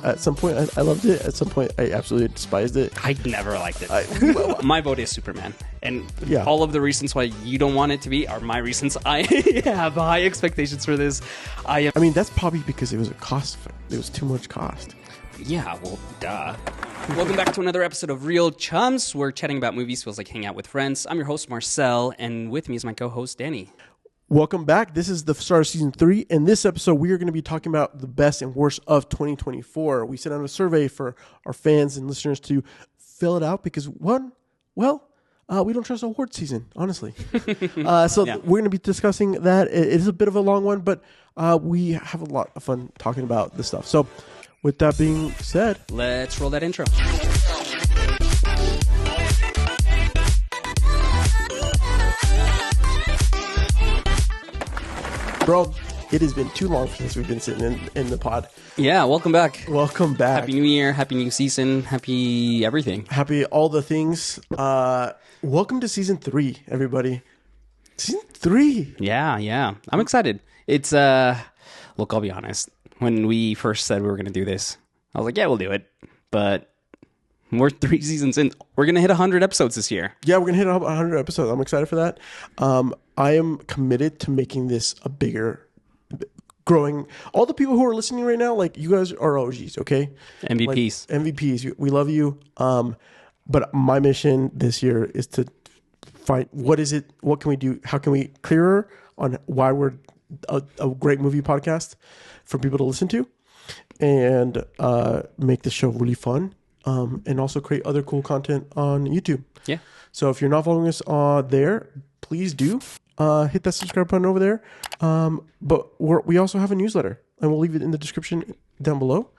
At some point, I loved it. At some point, I absolutely despised it. I never liked it. My vote is Superman. And Yeah. all of the reasons why you don't want it to be are my reasons. I have high expectations for this. I mean, that's probably because it was a cost. It was too much cost. Yeah, well, duh. Welcome back to another episode of Real Chums. We're chatting about movies, feels like hanging out with friends. I'm your host, Marcel, and with me is my co-host, Danny. Welcome back. This is the start of season 3. In this episode, we are going to be talking about the best and worst of 2024. We sent out a survey for our fans and listeners to fill it out because, we don't trust award season, honestly. We're going to be discussing that. It is a bit of a long one, but we have a lot of fun talking about this stuff. So with that being said, let's roll that intro. bro, it has been too long since we've been sitting in the pod. Yeah, welcome back. Welcome back. Happy New Year, happy new season, happy everything. Happy all the things. Welcome to season 3, everybody. Season 3. Yeah. I'm excited. It's, look, I'll be honest. When we first said we were going to do this, I was like, yeah, we'll do it. But we're 3 seasons in. We're going to hit 100 episodes this year. Yeah, we're going to hit 100 episodes. I'm excited for that. I am committed to making this a bigger, growing. All the people who are listening right now, like, you guys are OGs, okay? MVPs. Like, MVPs. We love you. But my mission this year is to find what can we do? How can we clearer on why we're a great movie podcast for people to listen to, and make the show really fun, and also create other cool content on YouTube. Yeah. So if you're not following us there, please do hit that subscribe button over there. But we also have a newsletter, and we'll leave it in the description down below,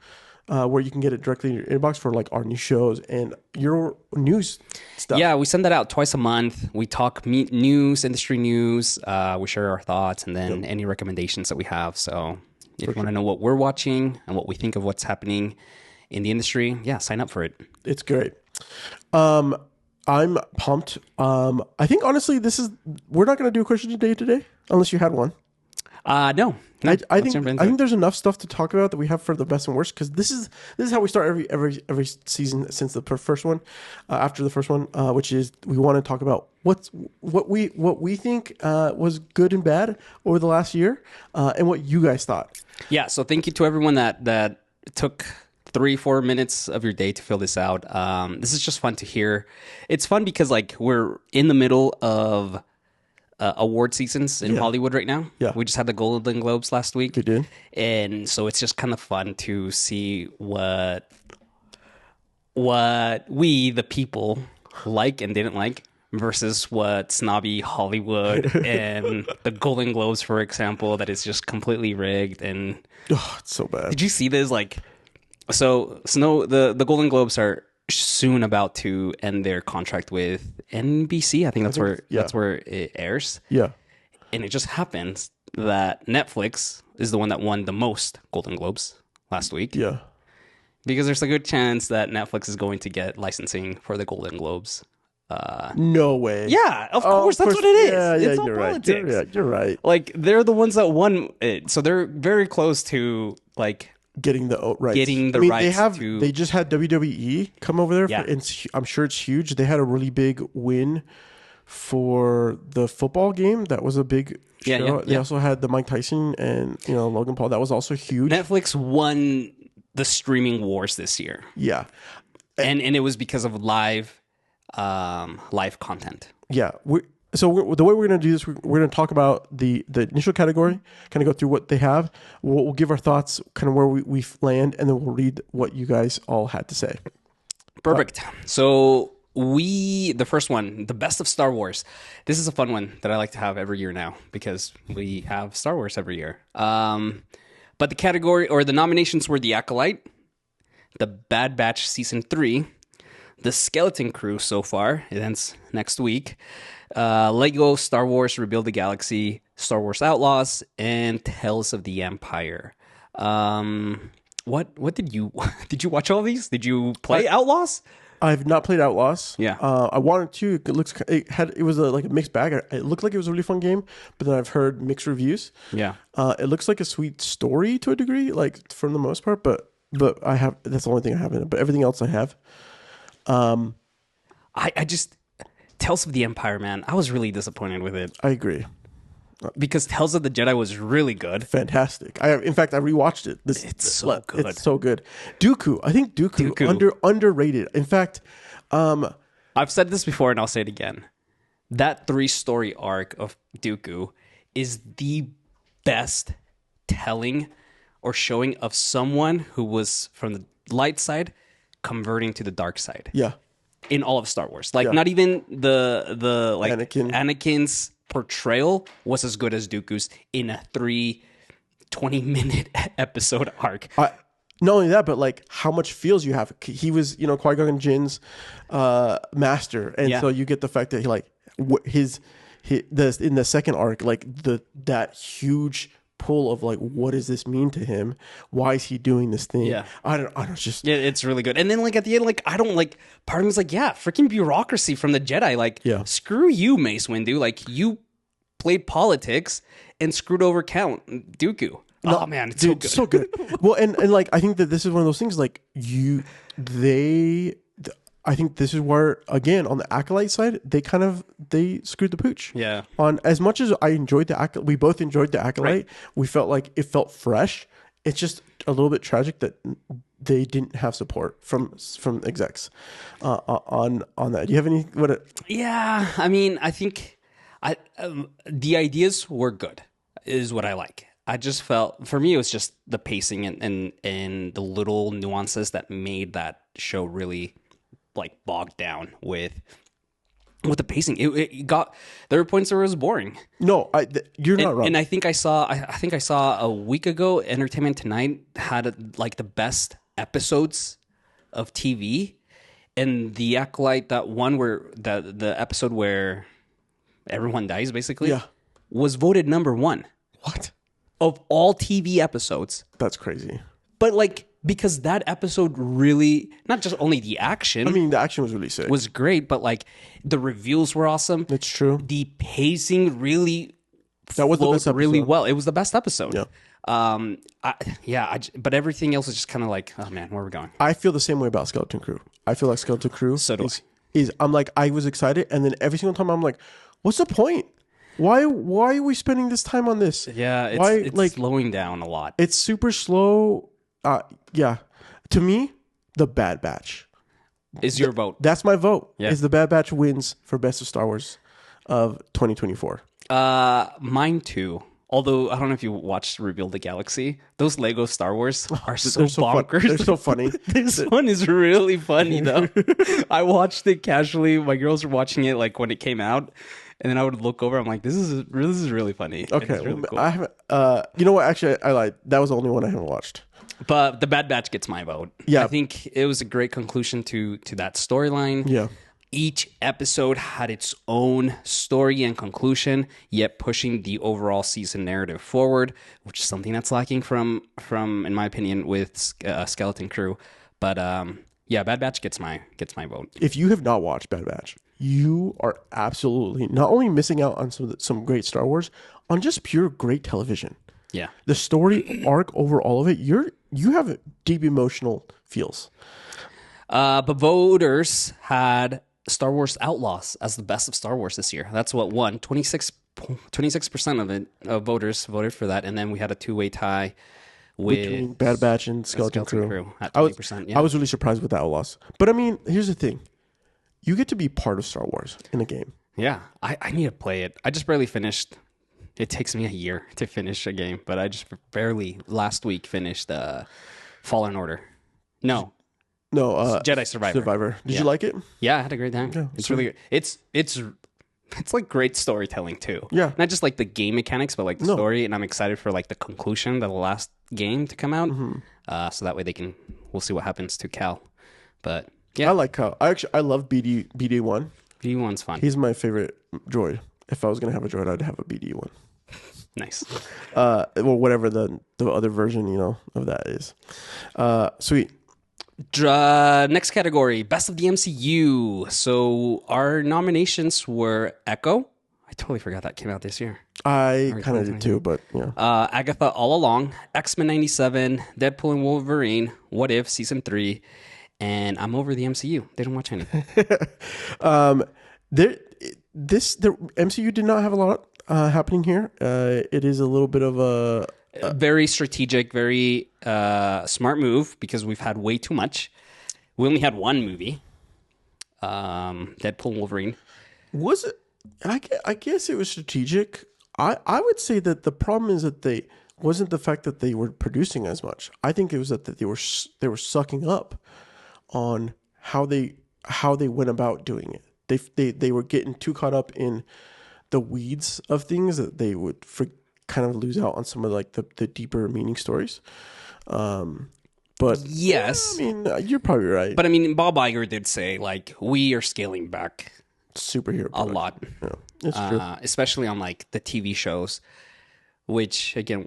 where you can get it directly in your inbox for like our new shows and your news stuff. Yeah, we send that out twice a month. We talk news, industry news. We share our thoughts and then any recommendations that we have. So if you want to know what we're watching and what we think of what's happening in the industry, yeah, sign up for it. It's great. I'm pumped. I think honestly, we're not going to do a question today, unless you had one. No. I think there's enough stuff to talk about that we have for the best and worst, because this is how we start every season since the first one, after the first one, which is we want to talk about what we think was good and bad over the last year, and what you guys thought. Yeah. So thank you to everyone that took 3-4 minutes of your day to fill this out. This is just fun to hear. It's fun because like we're in the middle of award seasons in Hollywood right now. Yeah. We just had the Golden Globes last week. We did. And so it's just kind of fun to see what we, the people, like and didn't like versus what snobby Hollywood and the Golden Globes, for example, that is just completely rigged. And Oh, it's so bad. did you see this? Like, so the Golden Globes are soon about to end their contract with NBC. I think that's where it airs. Yeah. And it just happens that Netflix is the one that won the most Golden Globes last week. Yeah. Because there's a good chance that Netflix is going to get licensing for the Golden Globes. No way. Yeah, of course. That's what it is. Yeah, it's all you're politics. right. You're right. Like, they're the ones that won it. So they're very close to, like, Getting the rights. rights They just had WWE come over there. Yeah. I'm sure it's huge. They had a really big win for the football game. That was a big show. Yeah. They also had the Mike Tyson and Logan Paul. That was also huge. Netflix won the streaming wars this year. Yeah. And it was because of live content. Yeah. The way we're going to do this, we're going to talk about the initial category, kind of go through what they have. We'll give our thoughts, kind of where we land, and then we'll read what you guys all had to say. Perfect. So the first one, the best of Star Wars. This is a fun one that I like to have every year now because we have Star Wars every year. But the category or the nominations were The Acolyte, The Bad Batch Season 3, The Skeleton Crew so far, it ends next week, Lego Star Wars Rebuild the Galaxy, Star Wars Outlaws, and Tales of the Empire. What did you watch all these? Did you play Outlaws? I've not played Outlaws. Yeah. I wanted to. It was like a mixed bag. It looked like it was a really fun game, but then I've heard mixed reviews. Yeah. It looks like a sweet story to a degree, like for the most part, but but I have that's the only thing I have in it. But everything else I have. I just Tales of the Empire, man. I was really disappointed with it I agree. because Tales of the Jedi was really good. Fantastic. In fact, I rewatched it. It's so good. It's so good. Dooku. I think Dooku. Underrated. In fact, I've said this before and I'll say it again. That 3-story arc of Dooku is the best telling or showing of someone who was from the light side converting to the dark side yeah. in all of Star Wars. Like not even the like Anakin's portrayal was as good as Dooku's in a 20-minute episode arc. Not only that, but like how much feels you have. He was, Qui-Gon Jinn's master, and so you get the fact that he like his in the second arc, like that huge pull of like, what does this mean to him? Why is he doing this thing? Yeah. I don't just it's really good. And then like at the end, like I don't like part of me is like, yeah, freaking bureaucracy from the Jedi. Like, screw you, Mace Windu. Like you played politics and screwed over Count Dooku. Oh man, it's dude, so good. Well, and like I think that this is one of those things like I think this is where again on the Acolyte side they screwed the pooch. Yeah. On as much as I enjoyed the Acolyte, we both enjoyed the Acolyte. Right. We felt like it felt fresh. It's just a little bit tragic that they didn't have support from execs on that. Do you have any Yeah, I mean, I think the ideas were good. Is what I like. I just felt for me it was just the pacing and the little nuances that made that show really like bogged down with the pacing. It got there were points where it was boring. No, you're not wrong. And I think I saw a week ago Entertainment Tonight had like the best episodes of TV, and the Acolyte, that one where the episode where everyone dies basically was voted number 1. What? Of all TV episodes. That's crazy. But like, because that episode really, not just only the action. I mean, the action was really sick. Was great, but like the reveals were awesome. It's true. The pacing really that was the best episode. Really well. It was the best episode. Yeah. But everything else is just kind of like, oh man, where are we going? I feel the same way about Skeleton Crew. I feel like Skeleton Crew I'm like, I was excited, and then every single time I'm like, what's the point? Why are we spending this time on this? Yeah, it's like slowing down a lot. It's super slow. Yeah. To me, the Bad Batch is your vote. That's my vote. Yeah. Is the Bad Batch wins for Best of Star Wars of 2024. Mine too. Although I don't know if you watched Rebuild the Galaxy, those Lego Star Wars are so bonkers. They're so funny. This one is really funny though. I watched it casually. My girls were watching it like when it came out. And then I would look over. I'm like, this is really funny. Okay, really cool. I haven't. You know what? Actually, I lied. That was the only one I haven't watched. But the Bad Batch gets my vote. Yeah, I think it was a great conclusion to that storyline. Yeah, each episode had its own story and conclusion, yet pushing the overall season narrative forward, which is something that's lacking from in my opinion with Skeleton Crew. But yeah, Bad Batch gets my vote. If you have not watched Bad Batch, you are absolutely not only missing out on some great Star Wars, on just pure great television. Yeah, the story arc over all of it, you have deep emotional feels. But voters had Star Wars Outlaws as the best of Star Wars this year. That's what won. 26% of it voters voted for that, and then we had a 2-way tie with Bad Batch and Skeleton Crew at 20%. I was really surprised with the Outlaws. But I mean, here's the thing. You get to be part of Star Wars in a game. Yeah, I need to play it. I just barely finished. It takes me a year to finish a game, but I just barely last week finished Fallen Order. No, Jedi Survivor. Did you like it? Yeah, I had a great time. Yeah, it's really good. It's like great storytelling too. Yeah, not just like the game mechanics, but like the story. And I'm excited for like the conclusion of the last game to come out. Mm-hmm. So that way we'll see what happens to Cal. But yeah, I like Cal. I love BD1. BD1's fun. He's my favorite droid. If I was gonna have a droid, I'd have a BD1. Nice. Well, whatever the other version of that is. Sweet. Next category, Best of the MCU. So our nominations were Echo, I totally forgot that came out this year. I Or kind of did 2023. too, but yeah. Agatha All Along, X-Men 97, Deadpool and Wolverine, What If Season 3, and I'm over the MCU. They don't watch anything. There, the MCU did not have a lot happening here. It is a little bit of a Very strategic, very smart move because we've had way too much. We only had one movie, Deadpool and Wolverine. was it? I guess it was strategic. I would say that the problem is that they wasn't the fact that they were producing as much. I think it was that they were sucking up on how they went about doing it. They were getting too caught up in the weeds of things that they would kind of lose out on some of like the deeper meaning stories. But Yes. I mean, you're probably right. But I mean, Bob Iger did say, like, we are scaling back Superhero a product. lot, Yeah, it's true. especially on like the TV shows, which again,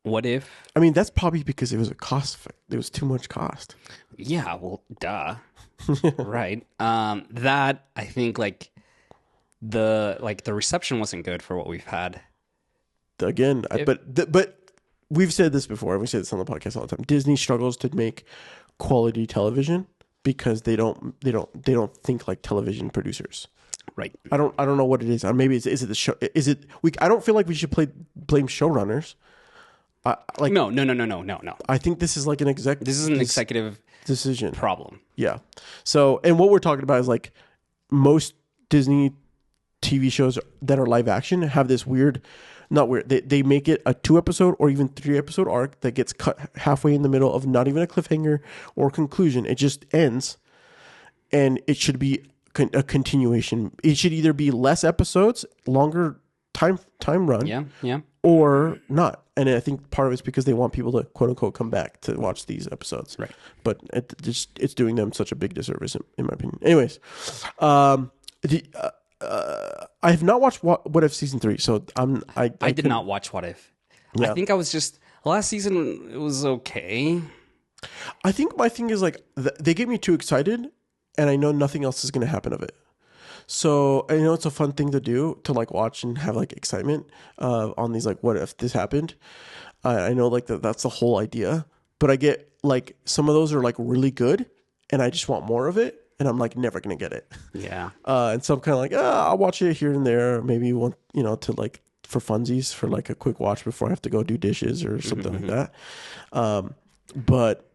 what if? I mean, that's probably because it was a cost. It was too much cost. Yeah, well, duh. Right. That I think like the reception wasn't good for what we've had. Again, but we've said this before. We say this on the podcast all the time. Disney struggles to make quality television because they don't think like television producers. Right. I don't know what it is. Maybe is it the show? Is it we? I don't feel like we should blame showrunners. Like No. I think this is like an This is an executive decision. problem. Yeah. So, and what we're talking about is like most Disney TV shows that are live action have this weird, not weird. They make it a 2-episode or even 3-episode arc that gets cut halfway in the middle of not even a cliffhanger or conclusion. It just ends, and it should be a continuation. It should either be less episodes, longer time run, Yeah. or not. And I think part of it's because they want people to quote unquote come back to watch these episodes. Right. But it's doing them such a big disservice in my opinion. Anyways, I have not watched What If Season 3, so I did not watch What If. Yeah. I think I was just last season. It was okay. I think my thing is like they get me too excited, and I know nothing else is going to happen of it. So I know it's a fun thing to do to like watch and have like excitement on these like what if this happened. I know like that's the whole idea, but I get like some of those are like really good, and I just want more of it, and I'm like never gonna get it. Yeah. And so I'm kind of like I'll watch it here and there, maybe one to like for funsies for like a quick watch before I have to go do dishes or something like that. But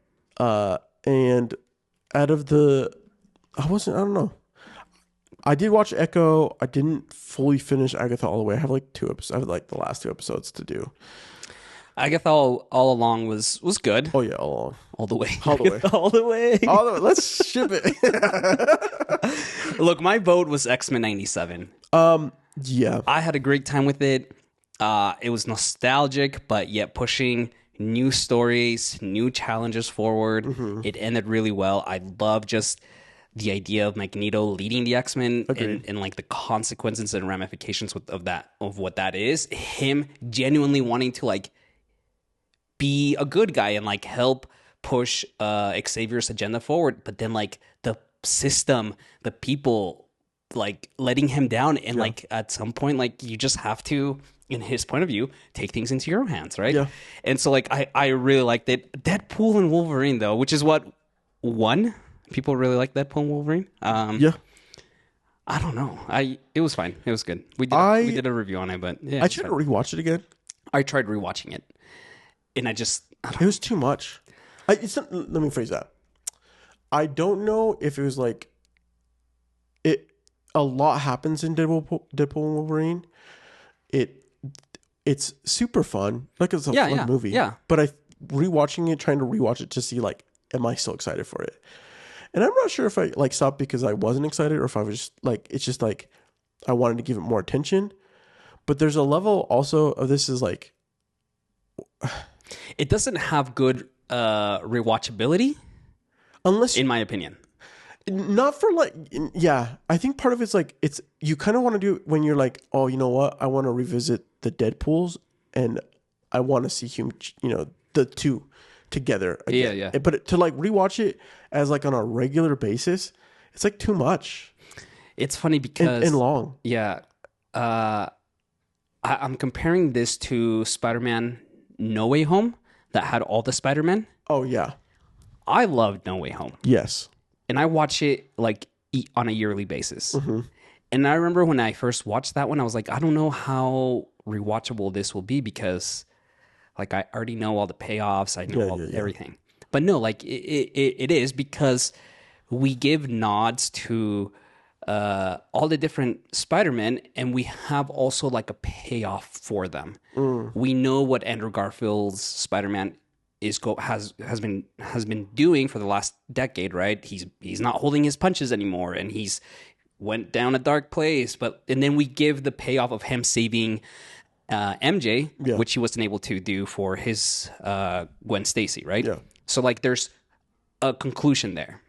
and out of I don't know. I did watch Echo. I didn't fully finish Agatha all the way. I have like 2 episodes. I have like the last 2 episodes to do. Agatha all along was good. Oh yeah, all All the way. the way. All the way. all the way. Let's ship it. Look, my vote was X-Men 97. Yeah. I had a great time with it. It was nostalgic, but yet pushing new stories, new challenges forward. It ended really well. I love just the idea of Magneto leading the X-Men and like the consequences and ramifications of what that is. Him genuinely wanting to like be a good guy and like help push Xavier's agenda forward, but then like the system, the people like letting him down, and like at some point like you just have to, in his point of view, take things into your own hands, right? Yeah. And so like I really liked it. Deadpool and Wolverine though, which is what won. People really like Deadpool and Wolverine. Yeah. I don't know. It was fine. It was good. We did a review on it, but yeah, I tried to rewatch it again. I tried rewatching it, and it was too much. Let me phrase that. I don't know if it was like a lot happens in Deadpool and Wolverine. It's super fun. Like it's a fun movie. Yeah. But trying to rewatch it to see like, am I still excited for it? And I'm not sure if I like stopped because I wasn't excited or if I was just like, it's just like I wanted to give it more attention. But there's a level also of this is like, it doesn't have good rewatchability, unless in my opinion. Not for like, yeah. I think part of it's like you kind of want to do it when you're like, oh, you know what? I want to revisit the Deadpools and I want to see him, the two together again. Yeah. But to like rewatch it as like on a regular basis, it's like too much. It's funny because and long. Yeah. I'm comparing this to Spider-Man No Way Home that had all the Spider-Men. Oh yeah. I loved No Way Home. Yes. And I watch it like on a yearly basis. And I remember when I first watched that one, I was like, I don't know how rewatchable this will be because like I already know all the payoffs. I know everything. But no, like it is because we give nods to all the different Spider-Men, and we have also like a payoff for them. We know what Andrew Garfield's Spider-Man has been doing for the last decade, right? He's not holding his punches anymore, and he's went down a dark place. And then we give the payoff of him saving MJ, which he wasn't able to do for his Gwen Stacy, right? Yeah. So like, there's a conclusion there.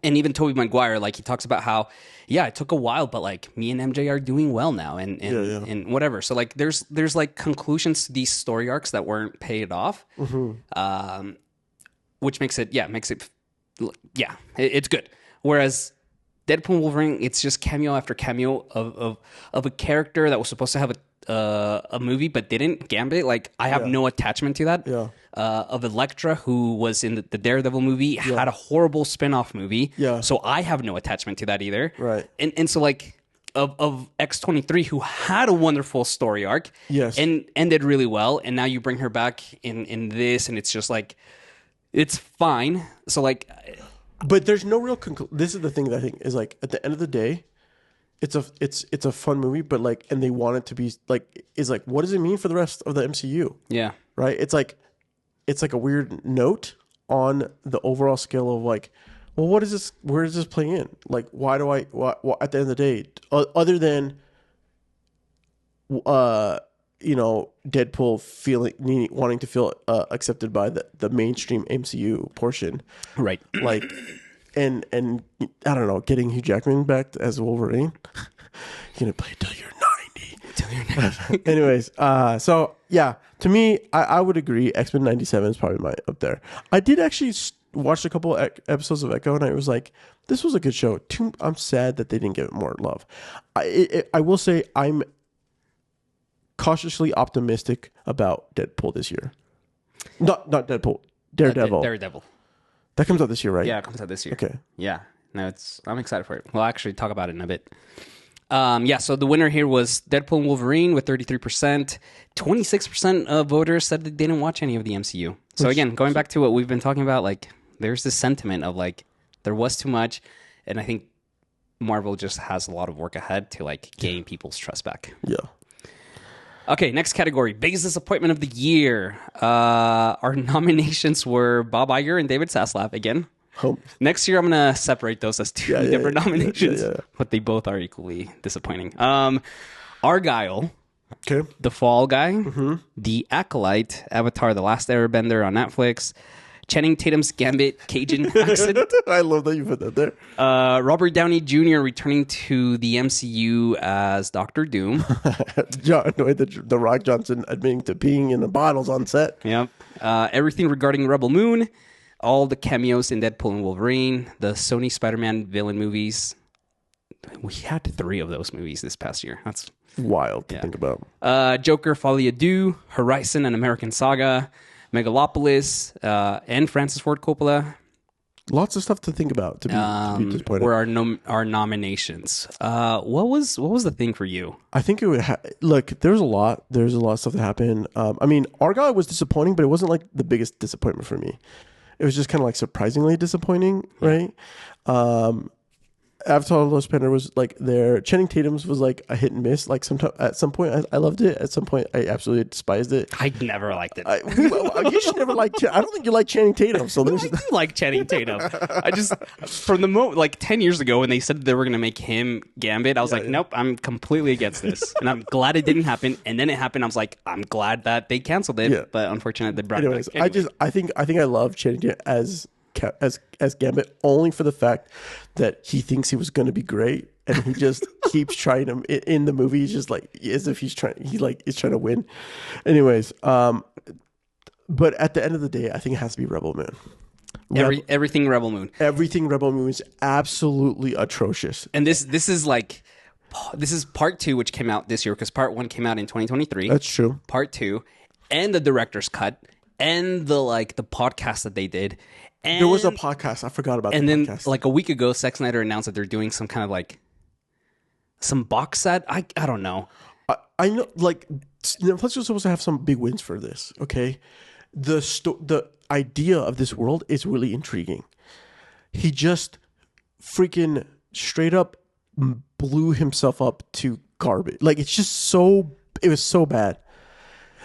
And even Tobey Maguire, like he talks about how, it took a while, but like me and MJ are doing well now, and whatever. So like, there's like conclusions to these story arcs that weren't paid off, which makes it it's good. Whereas Deadpool and Wolverine, it's just cameo after cameo of a character that was supposed to have a movie but didn't. Gambit, like I have no attachment to that. Yeah. Of Elektra, who was in the Daredevil movie, had a horrible spin-off movie. Yeah. So I have no attachment to that either. Right. And so like of X-23, who had a wonderful story arc. Yes. And ended really well. And now you bring her back in this, and it's just like, it's fine. So like, but there's no real this is the thing that I think is like, at the end of the day, it's a fun movie, but like, and they want it to be like, is like, what does it mean for the rest of the MCU? Yeah. Right. It's like a weird note on the overall scale of like, well, what is this? Where does this play in? Like, why do I? Why, at the end of the day, other than, Deadpool wanting to feel accepted by the mainstream MCU portion, right? Like, and I don't know, getting Hugh Jackman back as Wolverine. You're gonna play till you're 90. Till you're 90. Anyways, so yeah, to me, I would agree. X-Men 97 is probably up there. I did actually watch a couple episodes of Echo, and I was like, this was a good show. I'm sad that they didn't give it more love. I will say I'm cautiously optimistic about Deadpool this year. Not Deadpool. Daredevil. Daredevil. That comes out this year, right? Yeah, it comes out this year. Okay. Yeah. No, I'm excited for it. We'll actually talk about it in a bit. So the winner here was Deadpool and Wolverine with 33%. 26% of voters said they didn't watch any of the MCU. So again, going back to what we've been talking about, like, there's this sentiment of like, there was too much, and I think Marvel just has a lot of work ahead to like gain people's trust back. Yeah. Okay, next category, biggest disappointment of the year. Our nominations were Bob Iger and David Zaslav again. Next year, I'm going to separate those as two different nominations, but they both are equally disappointing. Argyle, The Fall Guy, The Acolyte, Avatar: The Last Airbender on Netflix, Channing Tatum's Gambit, Cajun accent. I love that you put that there. Robert Downey Jr. returning to the MCU as Doctor Doom. The Rock Johnson admitting to peeing in the bottles on set. Yep. Everything regarding Rebel Moon. All the cameos in Deadpool and Wolverine. The Sony Spider-Man villain movies. We had 3 of those movies this past year. That's wild to think about. Joker, Folie à Deux, Horizon, An American Saga, Megalopolis, and Francis Ford Coppola. Lots of stuff to think about. To be disappointed. Were our nominations. What was the thing for you? I think it would look. There's a lot. There's a lot of stuff that happened. I mean, Argyle was disappointing, but it wasn't like the biggest disappointment for me. It was just kind of like surprisingly disappointing, right? Avatar: The Last Airbender was like there. Channing Tatum's was like a hit and miss. Like at some point, I loved it. At some point, I absolutely despised it. I never liked it. You should never like. I don't think you like Channing Tatum. So I do like Channing Tatum. I just from the moment like 10 years ago when they said they were going to make him Gambit, I was like, nope, I'm completely against this, and I'm glad it didn't happen. And then it happened. I was like, I'm glad that they canceled it, but unfortunately, they brought it back. Anyway. I think I love Channing Tatum as Gambit only for the fact that he thinks he was going to be great, and he just keeps trying to in the movie. He's just like as if he's trying to win. Anyways, but at the end of the day, I think it has to be Rebel Moon. Everything Rebel Moon. Everything Rebel Moon is absolutely atrocious. And this is like this is part 2, which came out this year because part 1 came out in 2023. That's true. Part 2, and the director's cut, and the podcast that they did. And, There was a podcast. I forgot about and the then podcast. like a week ago, Zack Snyder announced that they're doing some kind of like some box set. I don't know. I know, like, Netflix was supposed to have some big wins for this. Okay, the idea of this world is really intriguing. He just freaking straight up blew himself up to garbage. Like, it's just so, it was so bad.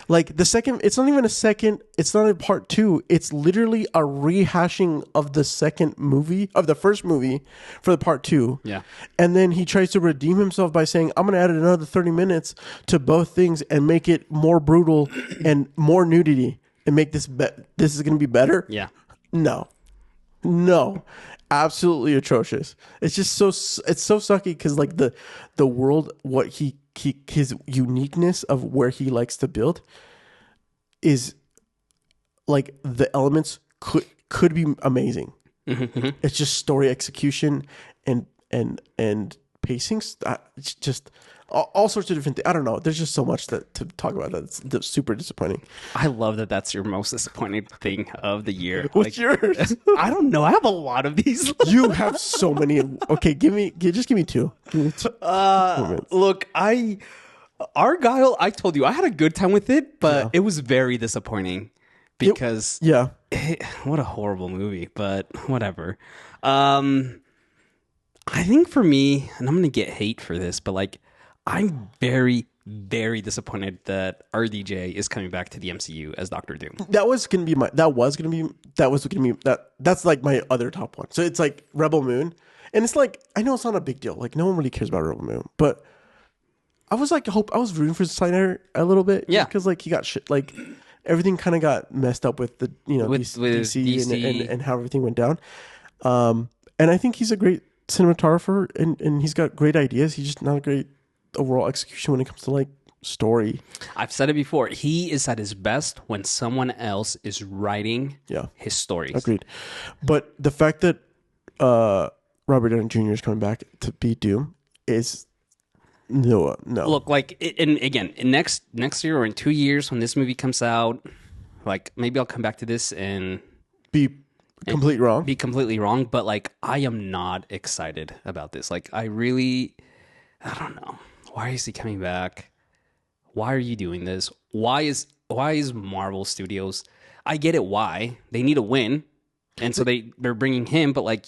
Like, the second, it's not even a second, it's not a part 2. It's literally a rehashing of the second movie, of the first movie for the part 2. Yeah. And then he tries to redeem himself by saying, I'm going to add another 30 minutes to both things and make it more brutal and more nudity and make this, this is going to be better. Yeah. No, absolutely atrocious. It's just so, it's so sucky because like the world, what his uniqueness of where he likes to build is like the elements could be amazing. It's just story execution and pacing. It's just all sorts of different things. I don't know. There's just so much to talk about that's super disappointing. I love that that's your most disappointing thing of the year. What's yours? I don't know. I have a lot of these. You have so many. Okay, just give me two. Give me two. Look, Argyle, I told you I had a good time with it, but it was very disappointing because Yeah. what a horrible movie, but whatever. I think for me, and I'm going to get hate for this, but like I'm very, very disappointed that RDJ is coming back to the MCU as Doctor Doom. That's like my other top one. So it's like Rebel Moon. And it's like, I know it's not a big deal. Like no one really cares about Rebel Moon, but I was rooting for Snyder a little bit. Yeah. Because like he got shit, like everything kind of got messed up with the, with DC. And how everything went down. And I think he's a great cinematographer and he's got great ideas. He's just not a great overall execution when it comes to like story. I've said it before. He is at his best when someone else is writing his stories. Agreed. But the fact that Robert Downey Jr. is coming back to be Doom is no. Look, like, and again, next year or in 2 years when this movie comes out, like maybe I'll come back to this and be completely wrong. But like, I am not excited about this. Like, I don't know. Why is he coming back? Why are you doing this? Why is Marvel Studios? I get it. Why they need a win, and so they're bringing him. But like,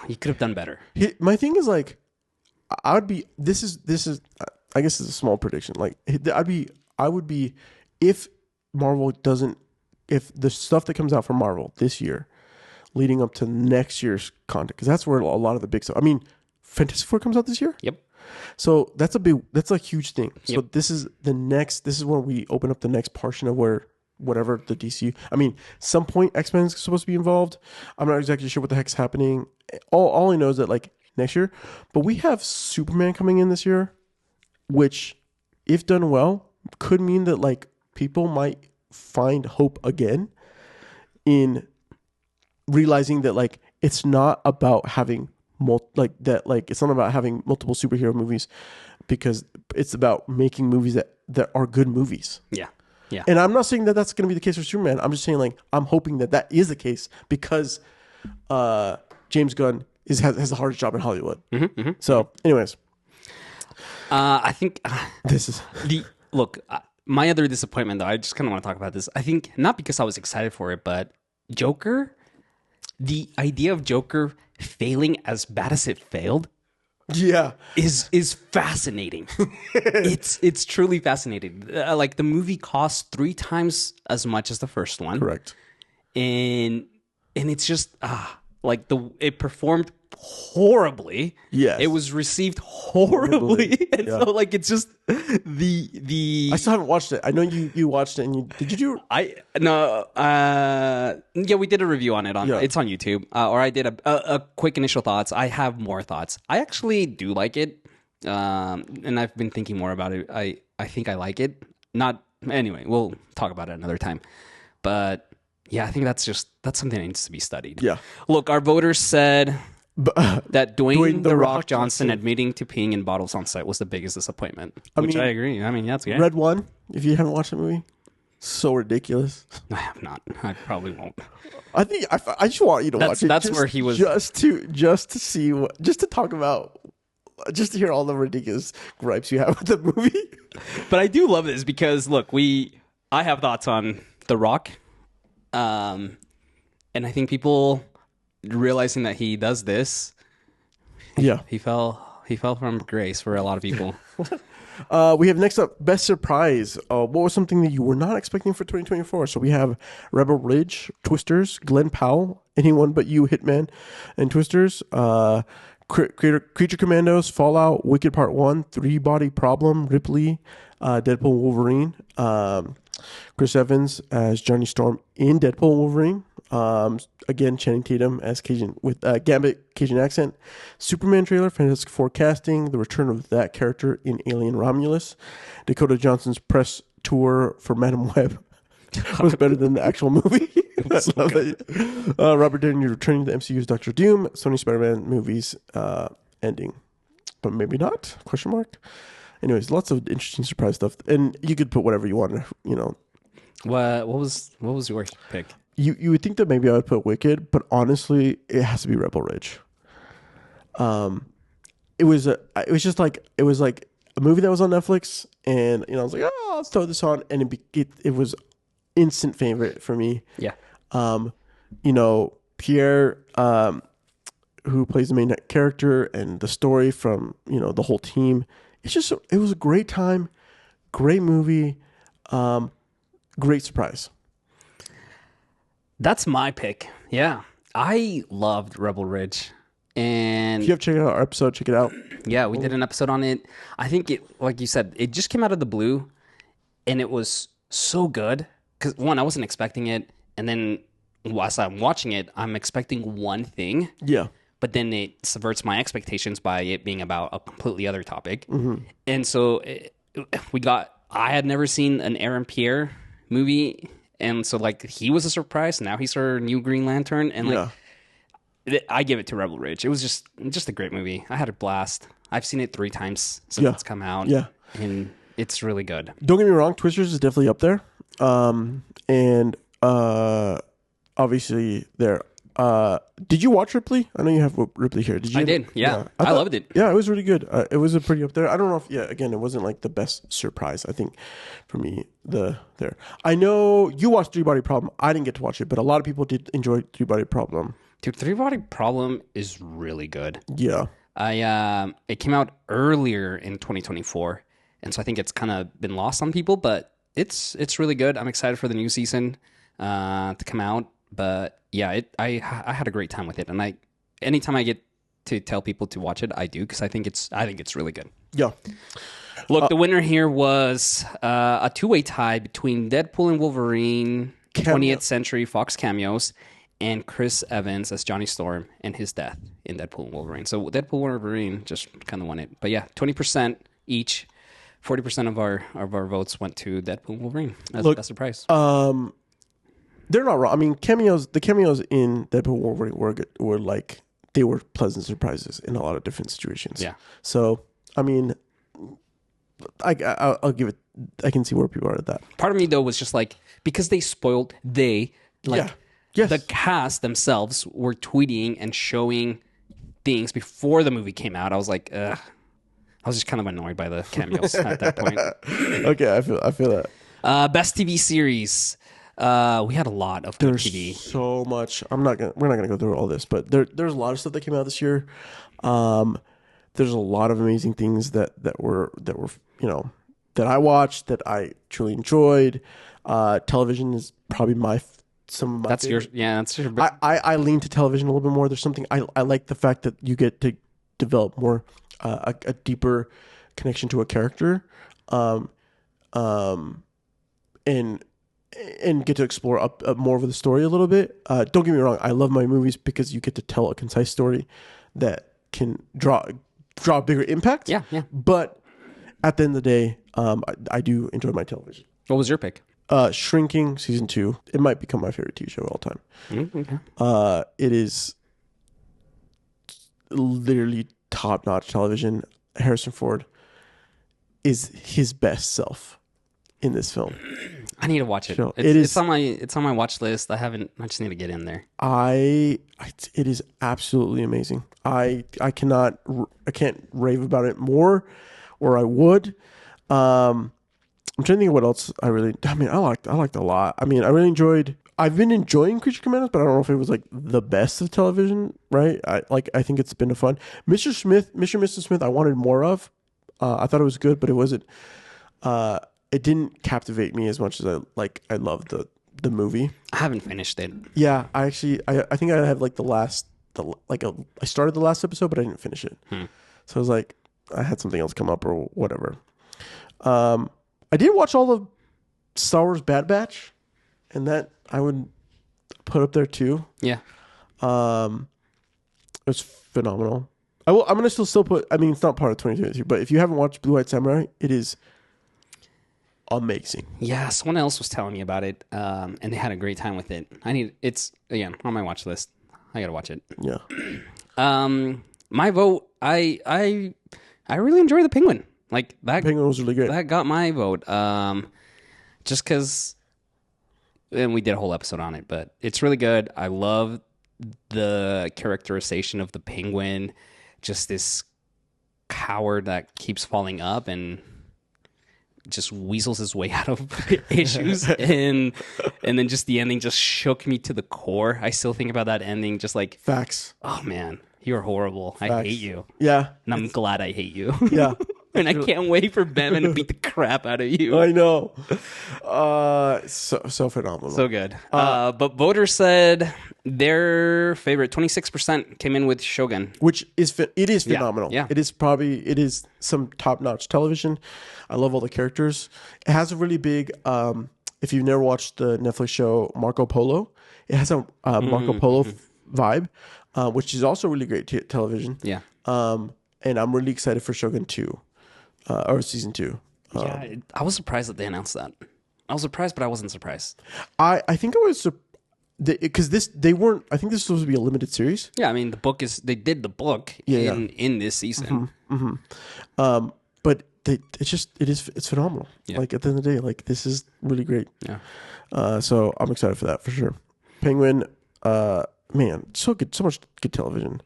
you could have done better. My thing is like, I would be. This is. I guess it's a small prediction. Like, I would be if Marvel doesn't. If the stuff that comes out from Marvel this year, leading up to next year's content, because that's where a lot of the big stuff. I mean, Fantastic Four comes out this year. Yep. So that's a huge thing. So this is where we open up the next portion of where whatever the DC. I mean, some point X-Men is supposed to be involved. I'm not exactly sure what the heck's happening. All I know is that like next year, but we have Superman coming in this year, which if done well could mean that like people might find hope again in realizing that like it's not about having it's not about having multiple superhero movies, because it's about making movies that are good movies. Yeah. And I'm not saying that that's going to be the case for Superman. I'm just saying like I'm hoping that is the case because James Gunn has the hardest job in Hollywood. So, anyways, I think this is my other disappointment though. I just kind of want to talk about this. I think not because I was excited for it, but Joker. The idea of Joker failing as bad as it failed, is fascinating. it's truly fascinating. Like the movie cost 3 times as much as the first one, correct, and it's just it performed horribly. Yes, it was received horribly. And so like it's just the I still haven't watched it. I know you watched it, and did you do? We did a review on it it's on YouTube. Or I did a quick initial thoughts. I have more thoughts. I actually do like it, and I've been thinking more about it. I think I like it. Not anyway. We'll talk about it another time. But yeah, I think that's something that needs to be studied. Yeah. Look, our voters said that Dwayne The The Rock Rock Johnson Johnson. admitting to peeing in bottles on set was the biggest disappointment. I Which mean, I agree. I mean, that's good. Red One. If you haven't watched the movie, so ridiculous. I have not. I probably won't. I think I just want you to watch it. That's just- where he was- just to see just to talk about, just to hear all the ridiculous gripes you have with the movie. But I do love this because look, I have thoughts on The Rock, and I think people realizing that he does this, Yeah. he fell from grace for a lot of people. We have next up best surprise. What was something that you were not expecting for 2024? So we have Rebel Ridge, Twisters, Glenn Powell, Anyone But You, Hitman, and Twisters. Creature Commandos, Fallout, Wicked Part 1, Three Body Problem, Ripley, Deadpool Wolverine, Chris Evans as Johnny Storm in Deadpool Wolverine. Again, Channing Tatum as Cajun with Gambit Cajun accent. Superman trailer, Fantastic Four casting, the return of that character in Alien Romulus. Dakota Johnson's press tour for Madam Web was better than the actual movie. I love that. Robert Downey returning to the MCU's Doctor Doom. Sony Spider-Man movies ending, but maybe not? Question mark. Anyways, lots of interesting surprise stuff, and you could put whatever you want. You know, What was your pick? you would think that maybe I would put Wicked, but honestly, it has to be Rebel Ridge. It was like a movie that was on Netflix, and I was like, oh, let's throw this on, and it was instant favorite for me. Yeah. Pierre, who plays the main character, and the story from the whole team. It was a great time, great movie, great surprise. That's my pick. Yeah. I loved Rebel Ridge. And If you have checked out our episode, check it out. yeah, we did an episode on it. I think like you said, it just came out of the blue and it was so good. Because one, I wasn't expecting it. And then whilst I'm watching it, I'm expecting one thing. Yeah. But then it subverts my expectations by it being about a completely other topic. And so I had never seen an Aaron Pierre movie. And so like he was a surprise. Now he's our new Green Lantern. And like I give it to Rebel Ridge. It was just a great movie. I had a blast. I've seen it 3 times since it's come out. Yeah. And it's really good. Don't get me wrong, Twisters is definitely up there. And obviously there. Did you watch Ripley? I know you have Ripley here. Did you? I did. Yeah. I loved it. Yeah, it was really good. It was a pretty up there. I don't know if again, it wasn't like the best surprise. I think for me there. I know you watched Three Body Problem. I didn't get to watch it, but a lot of people did enjoy Three Body Problem. Dude, Three Body Problem is really good. Yeah. It came out earlier in 2024, and so I think it's kind of been lost on people, but it's really good. I'm excited for the new season to come out. But yeah, I had a great time with it, and anytime I get to tell people to watch it, I do because I think it's really good. Yeah. Look, the winner here was a 2-way tie between Deadpool and Wolverine, 20th Century Fox cameos, and Chris Evans as Johnny Storm and his death in Deadpool and Wolverine. So Deadpool and Wolverine just kind of won it. But yeah, 20% each. 40% of our votes went to Deadpool and Wolverine as the best surprise. They're not wrong. I mean, the cameos in Deadpool and Wolverine were like, they were pleasant surprises in a lot of different situations. Yeah. So, I mean, I'll give it, I can see where people are at that. Part of me though was just like, because they spoiled, Yes. the cast themselves were tweeting and showing things before the movie came out. I was like, ugh. I was just kind of annoyed by the cameos at that point. Okay, I feel that. Best TV series. We had a lot of good There's TV. so much. We're not gonna go through all this, but there's a lot of stuff that came out this year. There's a lot of amazing things that were that I watched that I truly enjoyed. Television is probably some of my That's favorite. that's your. I lean to television a little bit more. There's something I like the fact that you get to develop more a deeper connection to a character, and get to explore up more of the story a little bit. Don't get me wrong, I love my movies because you get to tell a concise story that can draw a bigger impact. Yeah. But at the end of the day, I do enjoy my television. What was your pick? Shrinking season 2. It might become my favorite TV show of all time. Okay. It is literally top-notch television. Harrison Ford is his best self in this film. I need to watch it. So It's on my watch list. I just need to get in there. It is absolutely amazing. I can't rave about it more, or I would. I'm trying to think of what else I liked a lot. I mean, I've been enjoying Creature Commandos, but I don't know if it was like the best of television, right? I think it's been fun. Mr. and Mrs. Smith, I wanted more of. I thought it was good, but it wasn't. It didn't captivate me as much as I loved the movie. I haven't finished it. Yeah, I think I have like I started the last episode, but I didn't finish it. So I was like, I had something else come up or whatever. I did watch all of Star Wars Bad Batch, and that I would put up there too. Yeah. It was phenomenal. I'm gonna still put. I mean, it's not part of 2022, but if you haven't watched Blue White Samurai, it is amazing. Yeah, someone else was telling me about it, and they had a great time with it. It's again on my watch list. I gotta watch it. Yeah. My vote. I really enjoy the Penguin. Like that. Penguin was really great. That got my vote. Just because, and we did a whole episode on it, but it's really good. I love the characterization of the Penguin. Just this coward that keeps falling up and just weasels his way out of issues, and then just the ending just shook me to the core. I still think about that ending, just like Facts. oh man, you're horrible. Facts. I hate you. Yeah. And I'm glad I hate you. Yeah. And I can't wait for Batman to beat the crap out of you. I know. So phenomenal. So good. But voters said their favorite 26% came in with Shogun. Which is it is phenomenal. Yeah. It is some top-notch television. I love all the characters. It has a really big if you've never watched the Netflix show Marco Polo, it has a Marco Polo vibe, which is also really great television. Yeah. And I'm really excited for Shogun 2 or season 2. Yeah, I was surprised that they announced that. I was surprised, but I wasn't surprised. I think I was because they weren't. I think this was supposed to be a limited series. Yeah, I mean they did the book in this season. But it's phenomenal. Yeah. Like at the end of the day, like this is really great. Yeah. So I'm excited for that for sure. Penguin, man, so good, so much good television.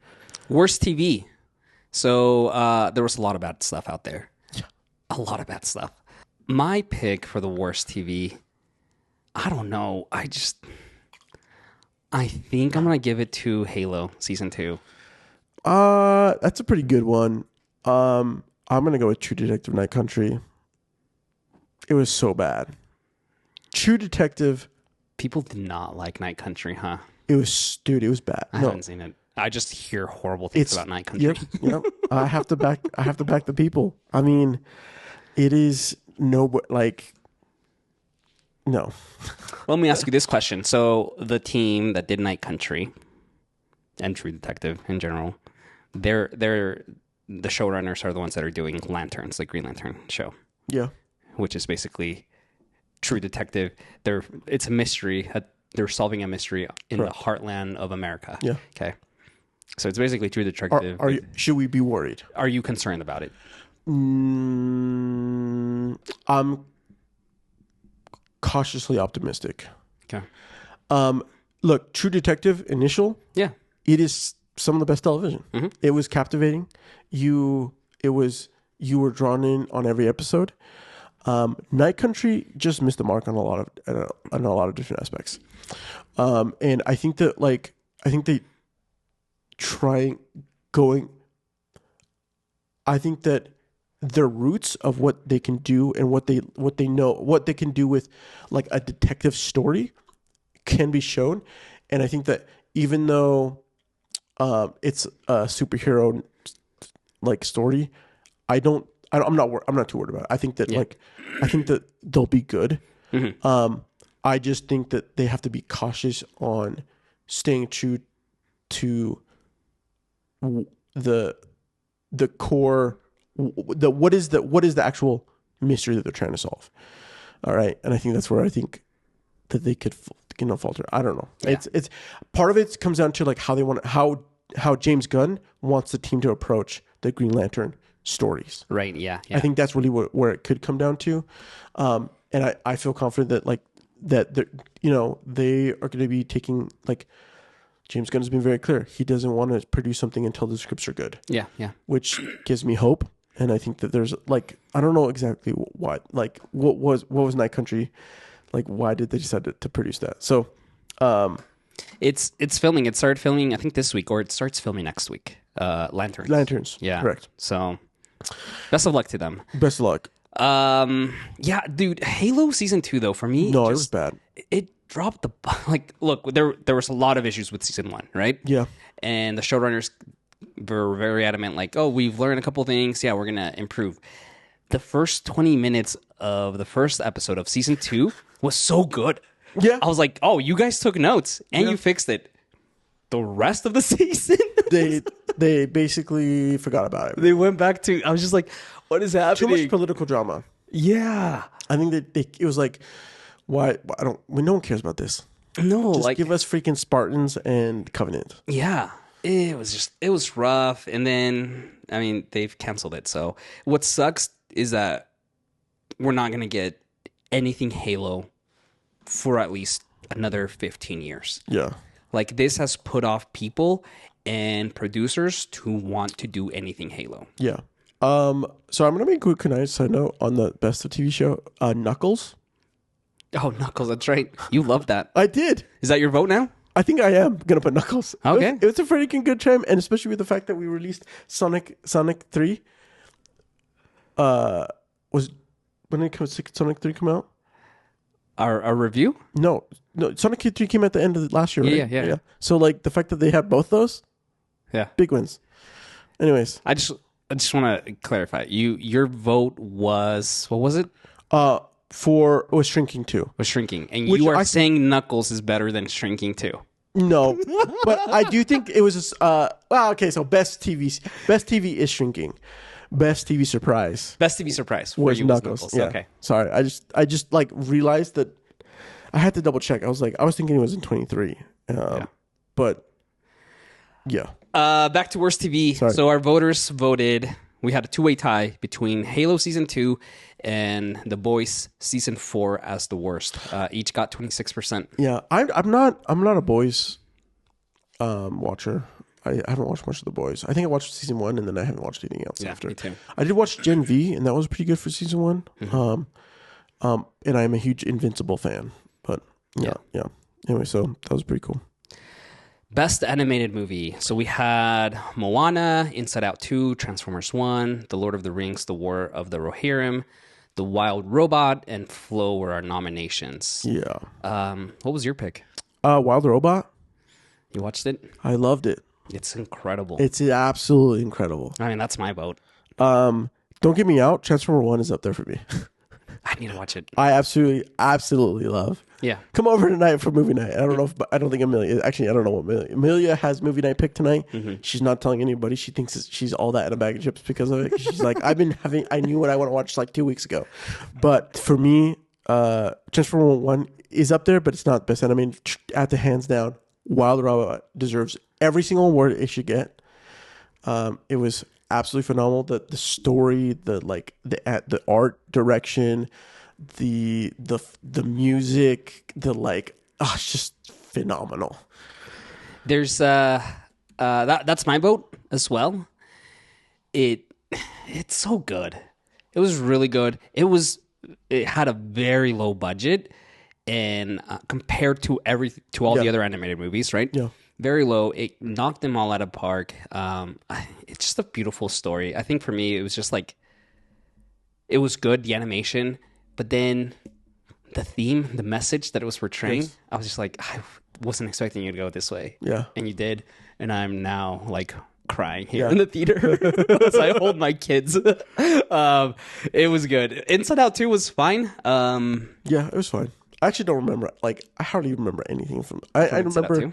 Worst TV. So there was a lot of bad stuff out there. Yeah. A lot of bad stuff. My pick for the worst TV, I don't know. I think I'm gonna give it to Halo season 2. That's a pretty good one. I'm gonna go with True Detective Night Country. It was so bad. True Detective. People did not like Night Country, huh? It was bad. I haven't seen it. I just hear horrible things about Night Country. Yep. I have to back the people. I mean, it is no. Let me ask you this question. So the team that did Night Country and True Detective in general, they're the showrunners are the ones that are doing Lanterns, the Green Lantern show. Yeah. Which is basically True Detective. It's a mystery. They're solving a mystery in the heartland of America. Yeah. Okay. So it's basically True Detective. Should we be worried? Are you concerned about it? I'm cautiously optimistic. Okay. Look, True Detective initial. Yeah. It is some of the best television. Mm-hmm. It was captivating. You were drawn in on every episode. Night Country just missed the mark on a lot of different aspects. And I think that I think that their roots of what they can do and what they know, what they can do with like a detective story can be shown. And I think that even though it's a superhero like story, I'm not too worried about it. I think that I think that they'll be good. Mm-hmm. I just think that they have to be cautious on staying true to the core. What is the actual mystery that they're trying to solve? All right, and I think that's where I think that they could falter. I don't know. Yeah. It's part of it comes down to like how how James Gunn wants the team to approach the Green Lantern stories. Right. Yeah. I think that's really where it could come down to. And I feel confident that they are going to be taking, like, James Gunn has been very clear. He doesn't want to produce something until the scripts are good. Yeah. Yeah. Which gives me hope. And I think that there's, like, I don't know exactly what was Night Country, like, why did they decide to produce that? So, it's filming. It started filming, I think, this week, or it starts filming next week. Lanterns. Yeah. Correct. So, best of luck to them. Best of luck. Yeah, dude. Halo season 2, though, for me, No, it was bad. It dropped the like. Look, there was a lot of issues with season 1, right? Yeah. And the showrunners were very adamant, like, oh, we've learned a couple things. Yeah, we're gonna improve. The first 20 minutes of the first episode of season 2 was so good. Yeah. I was like, oh, you guys took notes and you fixed it. The rest of the season, they basically forgot about it. they went back to. I was just like, what is Too happening? much political drama. Yeah. I think that it was like, why? I don't. No one cares about this. No, Just like, give us freaking Spartans and Covenant. yeah, it was rough. And then, I mean, they've canceled it. So what sucks is that we're not going to get anything Halo for at least another 15 years. Yeah. Like, this has put off people and producers to want to do anything Halo. Yeah. So I'm gonna make a quick side note on the best of TV show, Knuckles. Oh, Knuckles, that's right. You love that. I did. Is that your vote now? I think I am gonna put Knuckles. Okay. It was a freaking good time, and especially with the fact that we released Sonic 3. Was when did Sonic 3 come out? Our review? No, Sonic 3 came at the end of last year, right? Yeah. So, like, the fact that they had both those, Yeah. big wins. Anyways, I just want to clarify. Your vote was, what was it? was Shrinking 2. Was Shrinking. And Which you are I- saying Knuckles is better than Shrinking 2. No, but I do think it was just, okay, so best TV is Shrinking. Best TV surprise Best TV surprise for was you Knuckles. was Yeah. Okay. Sorry. I just like realized that I had to double check. I was thinking it was in 23. But yeah. Back to worst TV. Sorry. So our voters voted. We had a 2-way tie between Halo season 2 and The Boys season 4 as the worst. Each got 26%. Yeah. I'm not a boys watcher. I haven't watched much of The Boys. I think I watched season 1 and then I haven't watched anything else after. Me too. I did watch Gen V and that was pretty good for season 1. Mm-hmm. And I'm a huge Invincible fan. But yeah. Anyway, so that was pretty cool. Best animated movie. So we had Moana, Inside Out 2, Transformers 1, The Lord of the Rings, The War of the Rohirrim, The Wild Robot, and Flow were our nominations. Yeah. What was your pick? Wild Robot. You watched it? I loved it. It's incredible. It's absolutely incredible. I mean, that's my vote. Don't get me out. Transformer 1 is up there for me. I need to watch it. I absolutely love. Yeah. Come over tonight for movie night. I don't think Amelia. Actually, I don't know what Amelia has movie night picked tonight. Mm-hmm. She's not telling anybody. She thinks she's all that in a bag of chips because of it. She's like, I knew what I want to watch like 2 weeks ago. But for me, Transformer 1 is up there, but it's not best animated. At the hands down, Wild Robot deserves every single award it should get. It was absolutely phenomenal. The story, the art direction, the music, it's just phenomenal. There's that's my vote as well. It's so good. It was really good. It had a very low budget and compared to all the other animated movies, right? Yeah. Very low. It knocked them all out of park. It's just a beautiful story. I think for me, it was just like, it was good, the animation, but then the theme, the message that it was portraying, Yes. I was just like, I wasn't expecting you to go this way. Yeah. And you did. And I'm now like crying here Yeah. in the theater as I hold my kids. It was good. Inside Out 2 was fine. Yeah, it was fine. I actually don't remember. Like, I hardly remember anything from. I Inside Out remember. 2?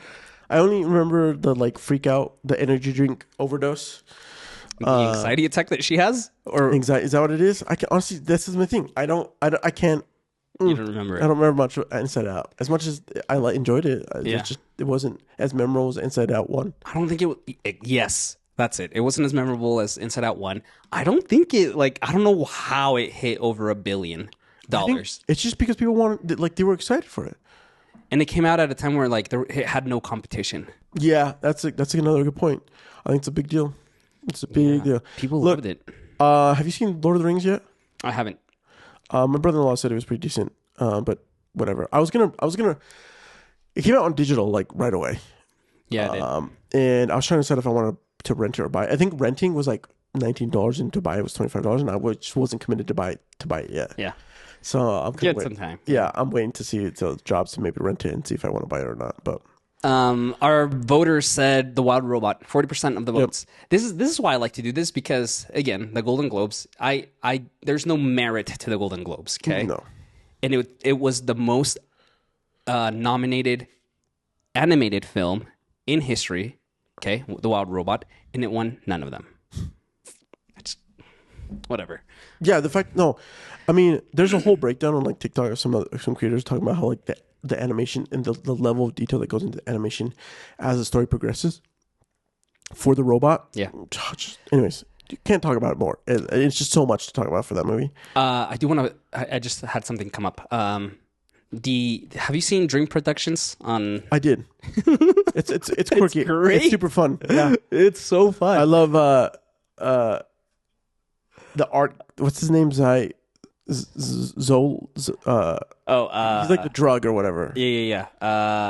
I only remember the freak out, the energy drink overdose. The anxiety attack that she has? Or Anxiety, is that what it is? I can honestly, this is my thing. I can't. You don't remember I it. don't remember much of Inside Out. As much as enjoyed it, Yeah. it wasn't as memorable as Inside Out 1. I don't think yes, that's it. It wasn't as memorable as Inside Out 1. I don't think it, I don't know how it hit over $1 billion. It's just because people wanted, like, they were excited for it. And it came out at a time where, it had no competition. Yeah, that's another good point. I think it's a big deal. It's a big deal. People loved it. Have you seen Lord of the Rings yet? I haven't. My brother-in-law said it was pretty decent, but whatever. I was gonna. It came out on digital like right away. Yeah, it did. And I was trying to decide if I wanted to rent it or buy it. I think renting was like $19, and to buy it was $25, and I just wasn't committed to buy it yet. Yeah. So I'm Give it some time. Yeah, I'm waiting to see the jobs to maybe rent it and see if I want to buy it or not. But our voters said The Wild Robot. 40% of the votes. This is why I like to do this, because again, the Golden Globes. There's no merit to the Golden Globes. Okay. no, And it was the most nominated animated film in history. Okay, The Wild Robot, and it won none of them. Whatever. yeah, I mean, there's a whole breakdown on like TikTok of some creators talking about how like the animation and the level of detail that goes into the animation as the story progresses for the robot. Yeah. Anyways, you can't talk about it more. It's just so much to talk about for that movie. I do want to. I just had something come up. Have you seen Dream Productions on? I did. It's quirky. great. It's super fun. Yeah, It's so fun. I love the art. What's his name? Zol. He's like the drug or whatever. Yeah.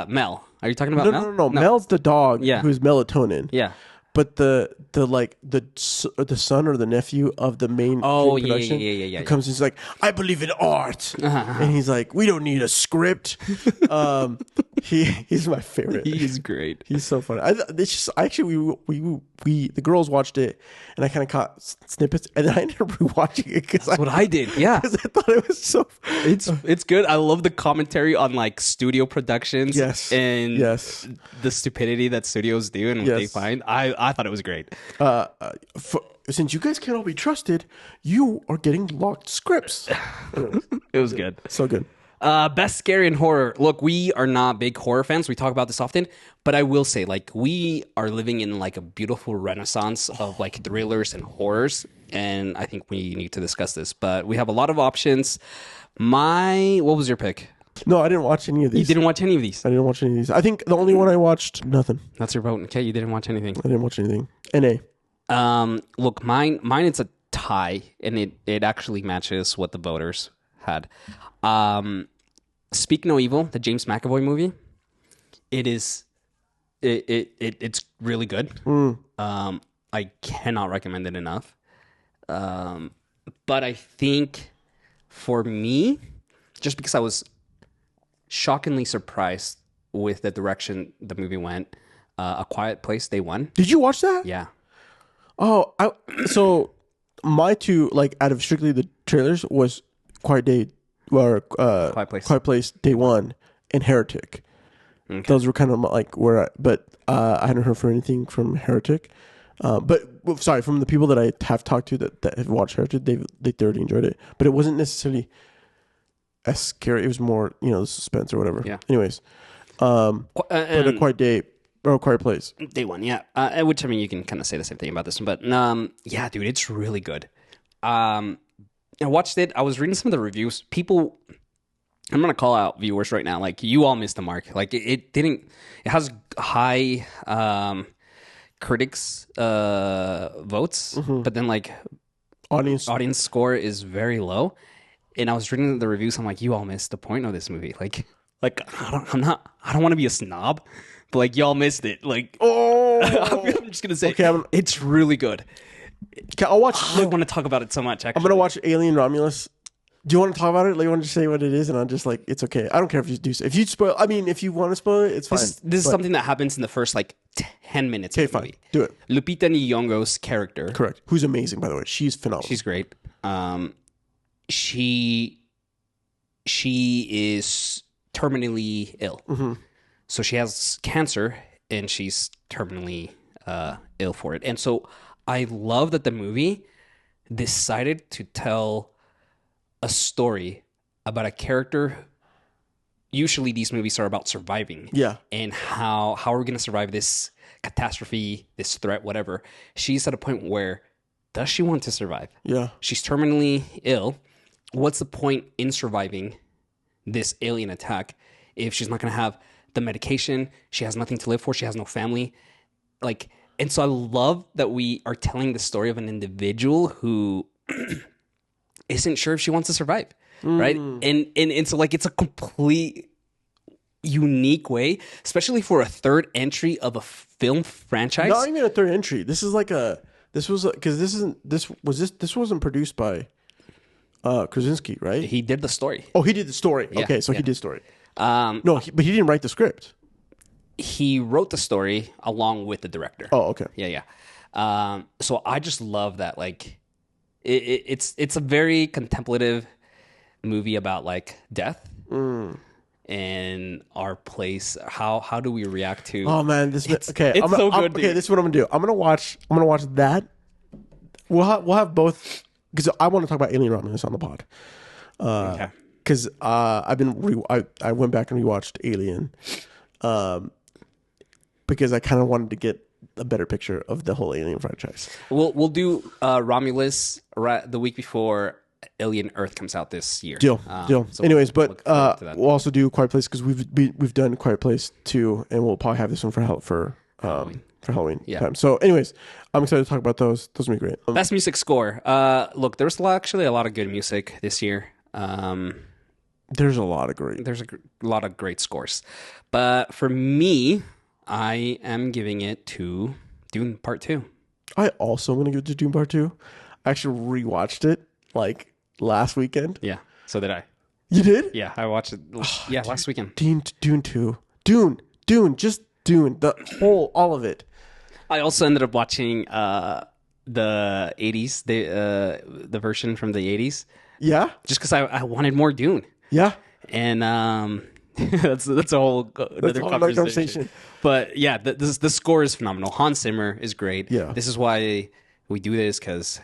Mel. Are you talking about Mel? No. Mel's the dog. Yeah. Who's melatonin. Yeah. But the son or the nephew of the main Oh, Dream production yeah. who comes and he's like, I believe in art, and he's like, we don't need a script. He's my favorite. He's great. He's so funny. It's just actually we the girls watched it, and I kind of caught snippets, and then I ended up rewatching it because That's what I did. Yeah. I thought it was so. It's good. I love the commentary on like studio productions. Yes. And Yes. the stupidity that studios do and what they Yes. find. I thought it was great. Since you guys can't all be trusted, you are getting locked scripts. It was good. So good. Best scary and horror. Look, we are not big horror fans. We talk about this often, but I will say, like, we are living in like a beautiful renaissance of like thrillers and horrors, and I think we need to discuss this. But we have a lot of options. What was your pick? No, I didn't watch any of these. You didn't watch any of these. I didn't watch any of these. I think the only one I watched, nothing. That's your vote. Okay, you didn't watch anything. I didn't watch anything. NA. Look, mine it's a tie, and it actually matches what the voters had. Speak No Evil, the James McAvoy movie. It's really good. I cannot recommend it enough. But I think for me, just because I was shockingly surprised with the direction the movie went, A Quiet Place, they won. Did you watch that? Yeah. Oh, so my two, like, out of strictly the trailers was Quiet Place Day One and Heretic. Okay. Those were kind of like but I hadn't heard for anything from Heretic. Sorry, from the people that I have talked to that have watched Heretic, they thoroughly enjoyed it. But it wasn't necessarily as scary. It was more, suspense or whatever. Yeah. Anyways, but A Quiet Place. Day One, yeah. Which, I mean, you can kind of say the same thing about this one, but yeah, dude, it's really good. I watched it. I was reading some of the reviews. People, I'm gonna call out viewers right now. Like, you all missed the mark. Like, it didn't. It has high critics votes, but then like audience score is very low. And I was reading the reviews. I'm like, you all missed the point of this movie. Like I don't want to be a snob, but like, y'all missed it. Like, I'm just gonna say, Okay, it's really good. Okay, I'll watch. I want to talk about it so much. Actually, I'm gonna watch Alien Romulus. Do you want to talk about it? Like, you want to just say what it is, and I'm just like, it's okay. I don't care if you do. If you spoil, I mean, if you want to spoil it, it's fine. This is something that happens in the first like 10 minutes. Okay, of the fine. movie. Do it. Lupita Nyong'o's character, Correct. Who's amazing, by the way. She's phenomenal. she's great. She is terminally ill. So she has cancer, and she's terminally ill for it. And so I love that the movie decided to tell a story about a character. Usually these movies are about surviving. Yeah. And how are we going to survive this catastrophe, this threat, whatever. She's at a point where, does she want to survive? Yeah. She's terminally ill. What's the point in surviving this alien attack if she's not going to have the medication? She has nothing to live for. She has no family. Like, and so I love that we are telling the story of an individual who isn't sure if she wants to survive, right? And so like it's a complete unique way, especially for a third entry of a film franchise. Not even a third entry. This is like this wasn't produced by Krasinski, right? He did the story. Oh, he did the story. Yeah, Okay, so yeah. he did story. Um, No, but he didn't write the script. he wrote the story along with the director. Oh, okay. Yeah. So I just love that. Like, it's a very contemplative movie about like death and our place. How do we react to? Oh man, this okay. it's so good, Okay, dude. this is what I'm gonna do. I'm gonna watch that. We'll have both because I want to talk about Alien Romulus on the pod. Okay. Because I went back and rewatched Alien, because I kind of wanted to get a better picture of the whole Alien franchise. We'll do Romulus the week before Alien Earth comes out this year. Deal. So Anyways, we'll but look forward to that. we'll also do Quiet Place because we've done Quiet Place 2, and we'll probably have this one for Halloween Yeah. time. So, anyways, I'm excited to talk about those. Those will be great. Best music score. Look, there's actually a lot of good music this year. There's a lot of great. There's a lot of great scores, but for me, I am giving it to Dune Part 2. I also want to give it to Dune Part 2. I actually rewatched it like last weekend. Yeah, so did I. You did? Yeah, I watched it. Last weekend. Dune 2. Dune. Just Dune. All of it. I also ended up watching the 80s, the version from the 80s, Yeah? just because I wanted more Dune. Yeah. And that's a whole another a whole other conversation. But yeah, the score is phenomenal. Hans Zimmer is great. Yeah. This is why we do this, because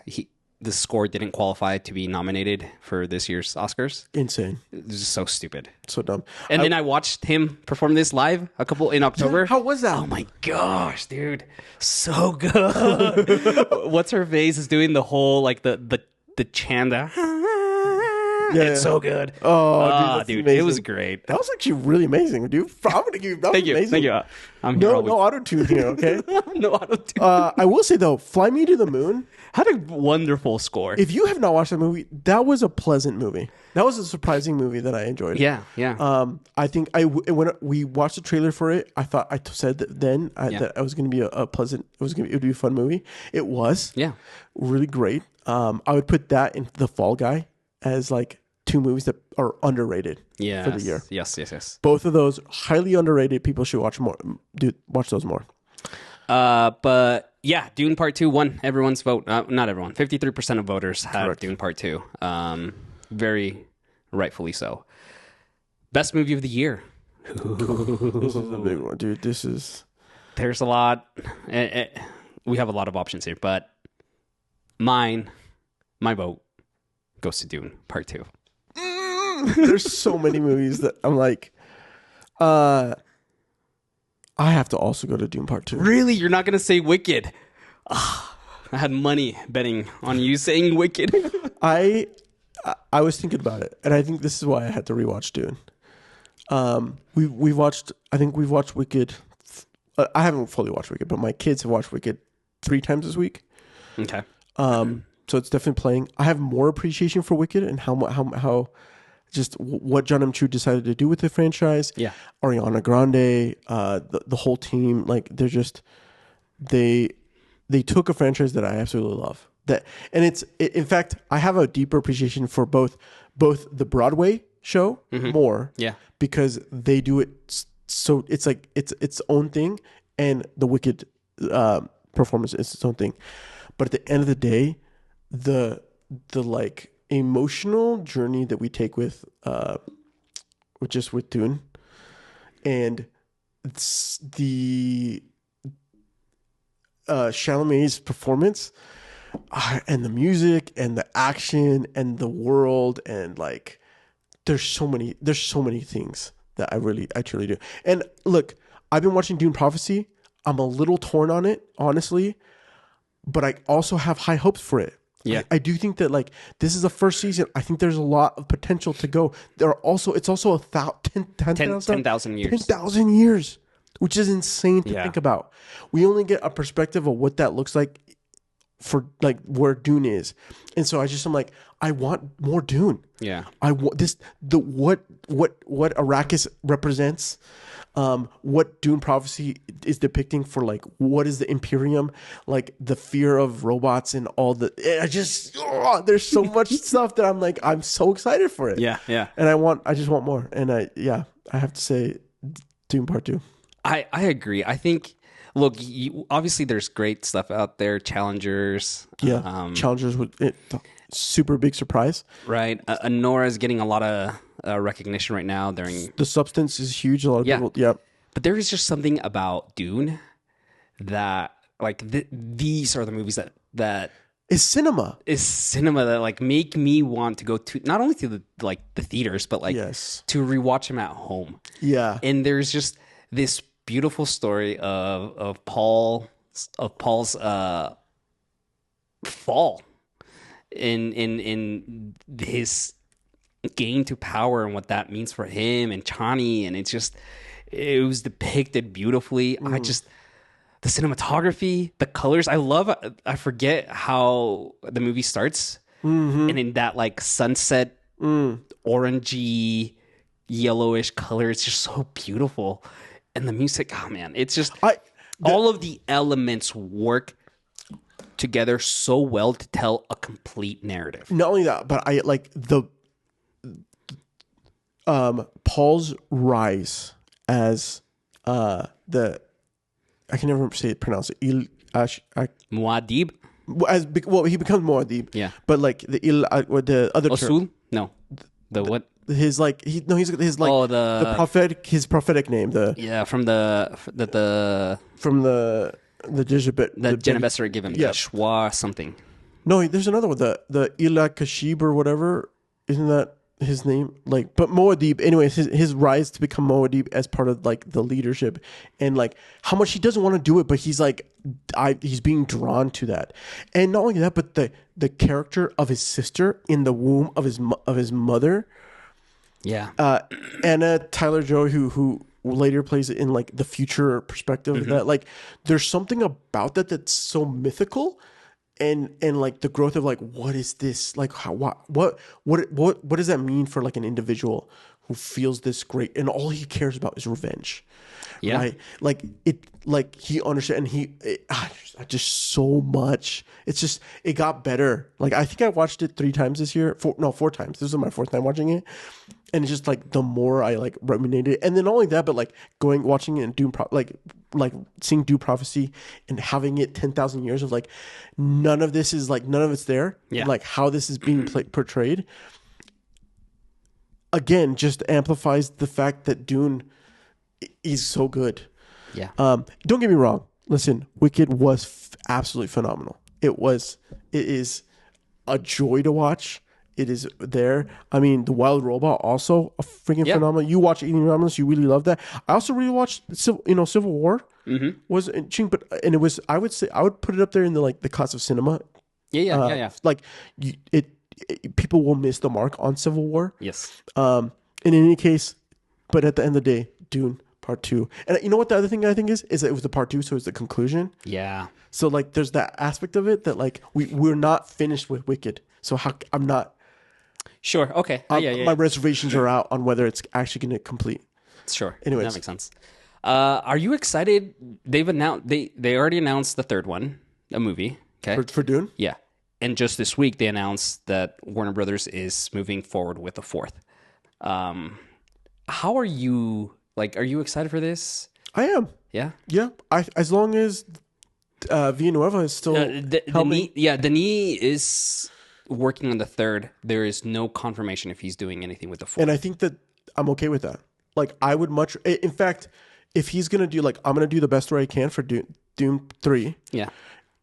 the score didn't qualify to be nominated for this year's Oscars. Insane. It's just so stupid. So dumb. And then I watched him perform this live in October. How was that? Oh my gosh, dude, so good. What's her face is doing the whole like the chant. It's so good. Oh, dude, dude, that's it was amazing. great. That was actually really amazing, dude. I'm going to give you that. Thank was you, amazing. thank you. I'm here all No auto tune here, okay? week. No auto-tune. I will say though, Fly Me to the Moon. Had a wonderful score. If you have not watched that movie, that was a pleasant movie. That was a surprising movie that I enjoyed. yeah. I think when we watched the trailer for it, I thought I said that then that it was going to be a pleasant. It would be a fun movie. It was. Yeah. Really great. I would put that in The Fall Guy as like two movies that are underrated for the year. Yes. Both of those highly underrated. People should watch more. Watch those more. But yeah, Dune Part 2 won everyone's vote. Not everyone. 53% of voters had Correct. Dune Part 2. Very rightfully so. Best movie of the year. This is a big one, dude. There's a lot. We have a lot of options here, but my vote goes to Dune Part 2. There's so many movies that I'm like, I have to also go to Dune Part 2. Really? You're not going to say Wicked? I had money betting on you saying Wicked. I was thinking about it, and I think this is why I had to rewatch Dune. We've watched Wicked. I haven't fully watched Wicked, but my kids have watched Wicked 3 times this week. Okay. So it's definitely playing. I have more appreciation for Wicked and how just what John M. Chu decided to do with the franchise. Yeah. Ariana Grande, the whole team, like they're just they took a franchise that I absolutely love. In fact, I have a deeper appreciation for both the Broadway show more, Yeah. because they do it so it's like it's its own thing, and the Wicked performance is its own thing. But at the end of the day, the like emotional journey that we take with Dune, and it's the Chalamet's performance, and the music and the action and the world, and like there's so many things that I truly do. And look, I've been watching Dune Prophecy. I'm a little torn on it, honestly, but I also have high hopes for it. Yeah. I do think that like this is the first season. I think there's a lot of potential to go. It's also 10,000 years. 10,000 years, which is insane to Yeah. think about. We only get a perspective of what that looks like for like where Dune is. And so I'm like, I want more Dune. Yeah. I want what Arrakis represents, what Dune Prophecy is depicting for like what is the Imperium, like the fear of robots and all the. There's so much stuff that I'm like, I'm so excited for it. Yeah. Yeah. And I just want more. And I have to say, Dune Part 2. I agree. I think, look, obviously there's great stuff out there. Challengers. Yeah, Challengers with it. Super big surprise. Right. Nora is getting a lot of recognition right now. The Substance is huge. A lot of people. Yeah. But there is just something about Dune that, like, these are the movies that It's cinema. is cinema that like make me want to go to not only to the theaters, but like Yes. to rewatch them at home. Yeah. And there's just this beautiful story of Paul's fall in his gain to power and what that means for him and Chani, and it was depicted beautifully. The cinematography, the colors, I forget how the movie starts, and in that like sunset orangey yellowish color, it's just so beautiful. And the music, oh man, it's just all of the elements work together so well to tell a complete narrative. Not only that, but I like Paul's rise as the I can never pronounce it. Muad'Dib? He becomes Muad'Dib. Yeah. But like the other term, Osul? No. The what? his like his like Oh, the prophetic name from the Jezebel that Genevesser gave him. Yeah. Shwa something. No, there's another one, the Ila Kashib or whatever. Isn't that his name? Like, but Muad'Dib. Anyways, his rise to become Muad'Dib as part of like the leadership, and like how much he doesn't want to do it, but he's like, he's being drawn to that, and not only that, but the character of his sister in the womb of his mother, Yeah. Anna Taylor-Joy, who later plays it in like the future perspective. That like there's something about that that's so mythical. And like the growth of like, what is this like? What does that mean for like an individual who feels this great and all he cares about is revenge? Yeah. Right? Like he understands, and just so much. It's just, it got better. Like I think I watched it 3 times this year. 4 times. This is my 4th time watching it. And it's just like the more I like ruminated, and then not only that, but like watching it in Dune, like seeing Dune Prophecy and having it 10,000 years of like none of it's there. Yeah. And, like how this is being portrayed. Again, just amplifies the fact that Dune is so good. Yeah. Don't get me wrong. Listen, Wicked was absolutely phenomenal. It is a joy to watch. It is there. I mean, The Wild Robot also a freaking phenomenal. You watch Eating Romulus, you really love that. I also really watched Civil War. Was interesting, but it was, I would say I would put it up there in the class of cinema. Yeah. Like people will miss the mark on Civil War. Yes. In any case, but at the end of the day, Dune Part 2. And you know what the other thing I think is that it was the Part 2, so it's the conclusion. Yeah. So like there's that aspect of it that like we're not finished with Wicked. So I'm not. Sure. Okay. My reservations are out on whether it's actually going to complete. Sure. Anyways. That makes sense. Are you excited? They've announced they already announced the third one, a movie. Okay. For Dune? Yeah. And just this week they announced that Warner Brothers is moving forward with a 4th. How are you? Like, are you excited for this? I am. Yeah. Yeah. As long as Villanueva is still helping. Denis is working on the 3rd. There is no confirmation if he's doing anything with the 4th. And I think that I'm okay with that. Like, I would in fact, if he's going to do, like, I'm going to do the best way I can for Dune 3. Yeah.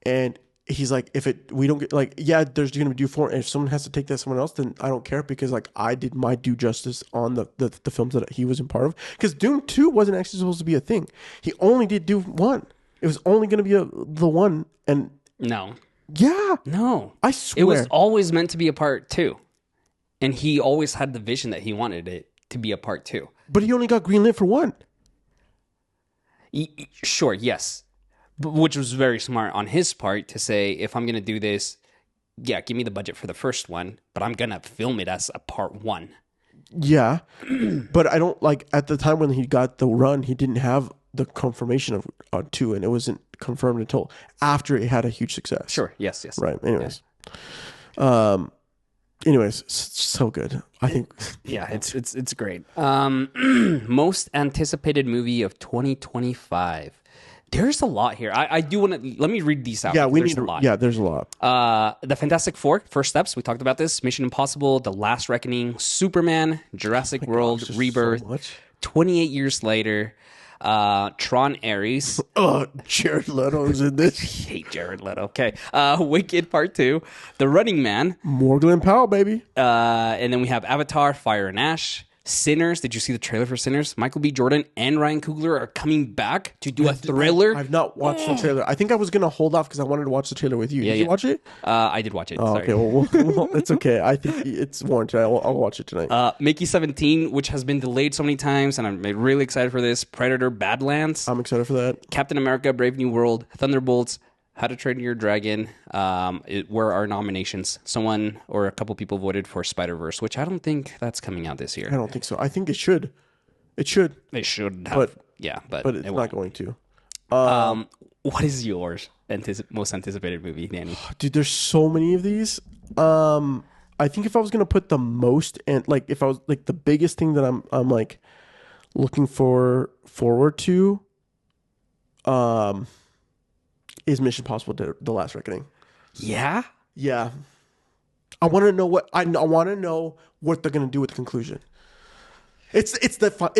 And he's like, if we don't get like, yeah, there's going to be due for it. If someone has to take that someone else, then I don't care because like I did my due justice on the films that he was in part of. Because Dune 2 wasn't actually supposed to be a thing. He only did Dune 1. It was only going to be the one. And No. yeah, No. I swear. It was always meant to be a part 2. And he always had the vision that he wanted it to be a part 2. But he only got greenlit for 1. Sure, yes. Which was very smart on his part to say, if I'm going to do this, yeah, give me the budget for the first one, but I'm going to film it as a part 1. Yeah. But I don't like at the time when he got the run, he didn't have the confirmation of 2, and it wasn't confirmed until after it had a huge success. Sure, yes. Right. Anyways. So good. I think. Yeah, it's great. Most anticipated movie of 2025. There's a lot here. I do want to let me read these out. Yeah, there's a lot. Yeah, there's a lot. The Fantastic Four, First Steps. We talked about this. Mission Impossible, The Last Reckoning, Superman, Jurassic World, Gosh, there's Rebirth. so much. 28 years later, Tron Ares. Oh, Jared Leto's in this. Hate Jared Leto. Okay. Wicked Part 2, The Running Man, Morgan Powell, baby. and then we have Avatar, Fire and Ash. Sinners. Did you see the trailer for Sinners? Michael B. Jordan and Ryan Coogler are coming back to do a thriller. I've not watched the trailer. I think I was gonna hold off because I wanted to watch the trailer with you. Did you watch it? I did watch it. Oh, Sorry. okay. Well, it's okay. I think it's warranted. I'll watch it tonight. Mickey 17, which has been delayed so many times, and I'm really excited for this. Predator, Badlands, I'm excited for that. Captain America, Brave New World, Thunderbolts, How to Train Your Dragon. Were our nominations. Someone or a couple people voted for Spider-Verse, which I don't think that's coming out this year. I don't think so. I think it should. It should, They should have. But- but it's it not going to. What is yours most anticipated movie, Danny? Dude, there's so many of these. I think if I was gonna put the most and like if I was like the biggest thing that I'm like looking forward to, is Mission Impossible: The Last Reckoning. Yeah? Yeah, I want to know what I want to know what they're gonna do with the conclusion. It's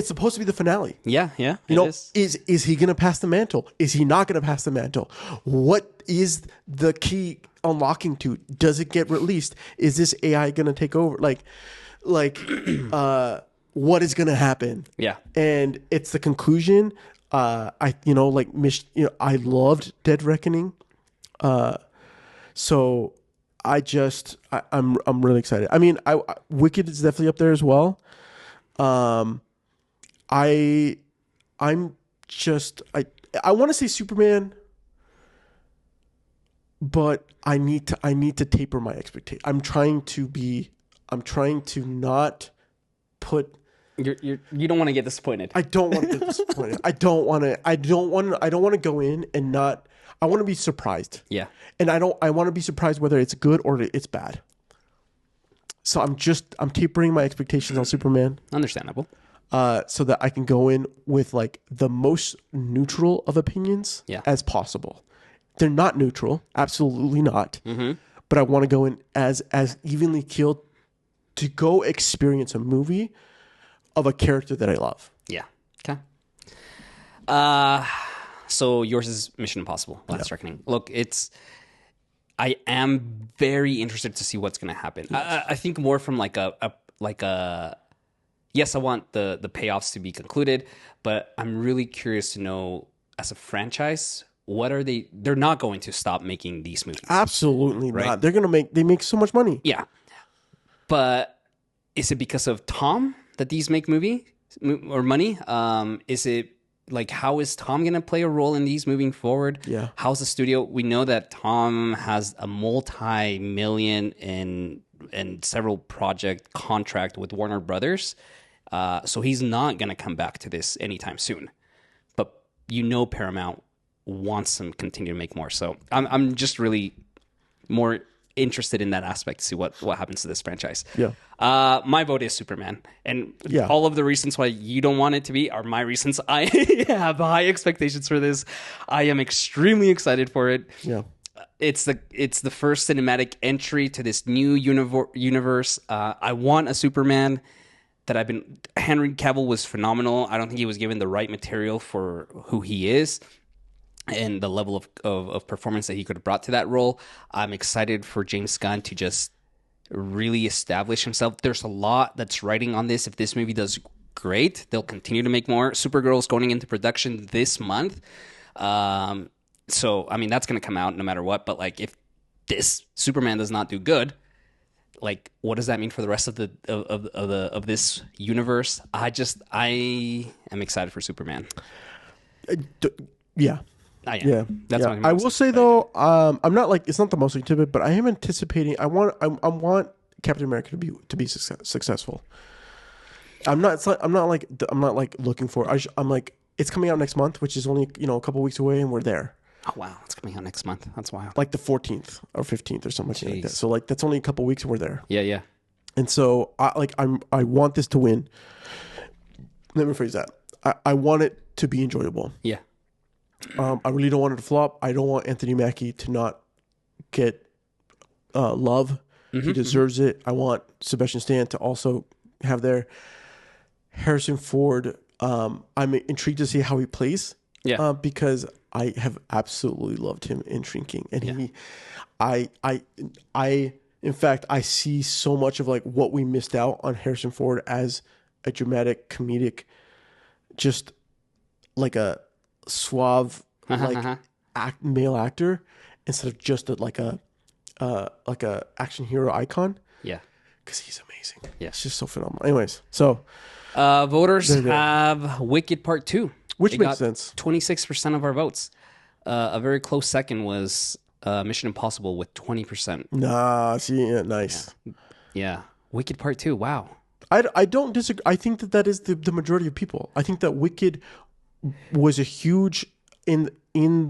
supposed to be the finale. Yeah. You know, is he going to pass the mantle? Is he not going to pass the mantle? What is the key unlocking to? Does it get released? Is this AI going to take over? Like, what is going to happen? Yeah. And it's the conclusion. I loved Dead Reckoning. So I'm really excited. I mean, Wicked is definitely up there as well. I'm just I want to say Superman, but I need to taper my expectation. I'm trying to not put. You don't want to get disappointed. I don't want to get disappointed. I don't want to go in and not. I want to be surprised. Yeah. And I want to be surprised whether it's good or it's bad. So I'm tapering my expectations on Superman. Understandable. So that I can go in with like the most neutral of opinions as possible. They're not neutral, absolutely not. Mm-hmm. But I want to go in as evenly keeled to go experience a movie of a character that I love. Yeah. Okay. So yours is Mission Impossible: Last Reckoning. Look, I am very interested to see what's going to happen. Yes. I think more from like a yes, I want the payoffs to be concluded, but I'm really curious to know as a franchise, what are they're not going to stop making these movies. Absolutely right? Not. They make so much money. Yeah. But is it because of Tom that these make movie or money? Is it like, how is Tom going to play a role in these moving forward? Yeah. How's the studio? We know that Tom has a multi-million and several project contract with Warner Brothers. So he's not going to come back to this anytime soon. But Paramount wants him to continue to make more. So I'm just really more interested in that aspect to see what happens to this franchise. Yeah. My vote is Superman, and yeah. all of the reasons why you don't want it to be are my reasons. I have high expectations for this. I am extremely excited for it. Yeah. It's the first cinematic entry to this new universe. I want a Superman Henry Cavill was phenomenal. I don't think he was given the right material for who he is. and the level of performance that he could have brought to that role. I'm excited for James Gunn to just really establish himself. There's a lot that's riding on this. If this movie does great, they'll continue to make more. Supergirl's going into production this month. So, I mean, that's going to come out no matter what. But, like, if this Superman does not do good, like, what does that mean for the rest of of this universe? I am excited for Superman. Yeah. I am. Yeah, That's yeah. my I most will say excited. though, I'm not like it's not the most excited, but I am anticipating. I want Captain America to be successful. I'm not like looking for. I'm like it's coming out next month, which is only a couple weeks away, and we're there. Oh wow, it's coming out next month. That's wild. Like the 14th or 15th or something like that. Jeez. So like that's only a couple weeks, and we're there. Yeah. And so I want this to win. Let me phrase that. I want it to be enjoyable. Yeah. I really don't want it to flop. I don't want Anthony Mackie to not get love. He deserves it. I want Sebastian Stan to also have their Harrison Ford. I'm intrigued to see how he plays. Yeah. Because I have absolutely loved him in Shrinking, and in fact, I see so much of like what we missed out on Harrison Ford as a dramatic comedic, just like a suave male actor instead of just like a action hero icon, Yeah. because he's amazing. Yeah. It's just so phenomenal. Anyways, so Voters you go. have Wicked Part 2. which It makes got sense. 26% of our votes. A very close second was Mission Impossible with 20%. Nah, see, yeah, nice. Yeah. Wicked Part 2. Wow. I don't disagree. I think that is the majority of people. I think that Wicked was a huge in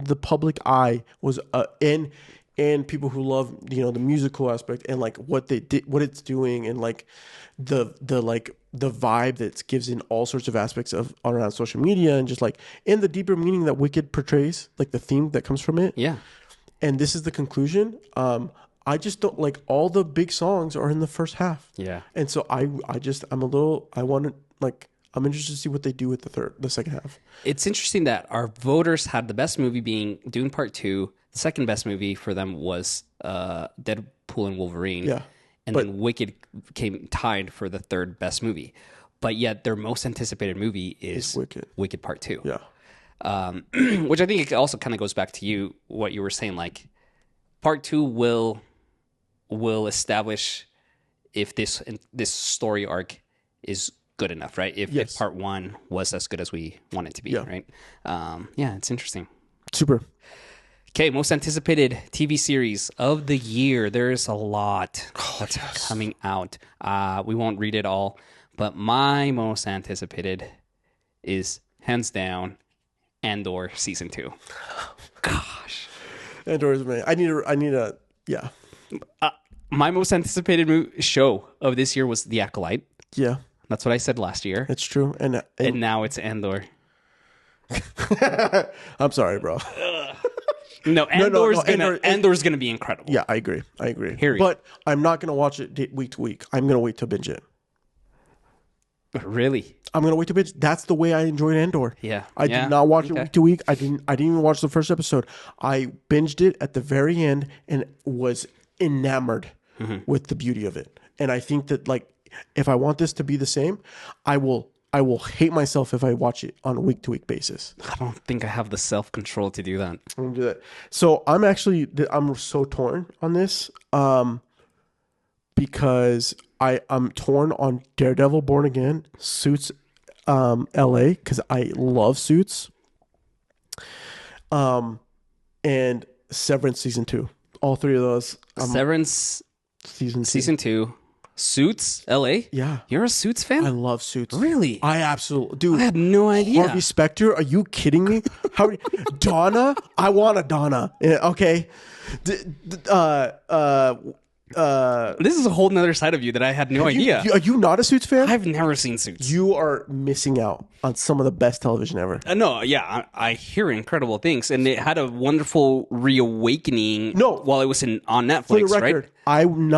the public eye was and people who love the musical aspect and like what they did, what it's doing, and like the vibe that it gives in all sorts of aspects of around social media, and just like in the deeper meaning that Wicked portrays, like the theme that comes from it. Yeah. And this is the conclusion. I just don't like all the big songs are in the first half. Yeah. And so I'm interested to see what they do with the second half. It's interesting that our voters had the best movie being Dune Part 2. The second best movie for them was Deadpool and Wolverine. Yeah. And then Wicked came tied for the third best movie. But yet their most anticipated movie is Wicked. Part 2. Yeah. Which I think it also kind of goes back to what you were saying. Like, Part 2 will establish if this story arc is good enough, right? If Part 1 was as good as we want it to be, right? Yeah, it's interesting. Super. Okay, most anticipated TV series of the year. There's a lot that's coming out. We won't read it all, but my most anticipated is hands down Andor season 2. Gosh, Andor is amazing. I need a yeah. My most anticipated show of this year was The Acolyte. Yeah, That's what I said last year, it's true. And now it's Andor. I'm sorry, bro. No, Andor's gonna be incredible. Yeah, I agree. Period. But I'm not gonna watch it week to week. I'm gonna wait to binge it. Really? I'm gonna wait to binge. That's the way I enjoyed Andor. Yeah. I did not watch it week to week. I didn't even watch the first episode. I binged it at the very end and was enamored with the beauty of it. And I think that like if I want this to be the same, I will hate myself if I watch it on a week to week basis. I don't think I have the self-control to do that. I'm gonna do that. So I'm so torn on this because I'm torn on Daredevil Born Again, Suits LA, because I love Suits, and Severance season 2. All three of those. Severance Season 2. Suits LA? Yeah. You're a Suits fan? I love Suits. Really? I absolutely do. I had no idea. Harvey Specter? Are you kidding me? Donna? I want a Donna. Yeah, okay. This is a whole nother side of you that I had no idea. Are you not a Suits fan? I've never seen Suits. You are missing out on some of the best television ever. No, yeah, I hear incredible things, and it had a wonderful reawakening. No. While it was on Netflix, For the record, right? I am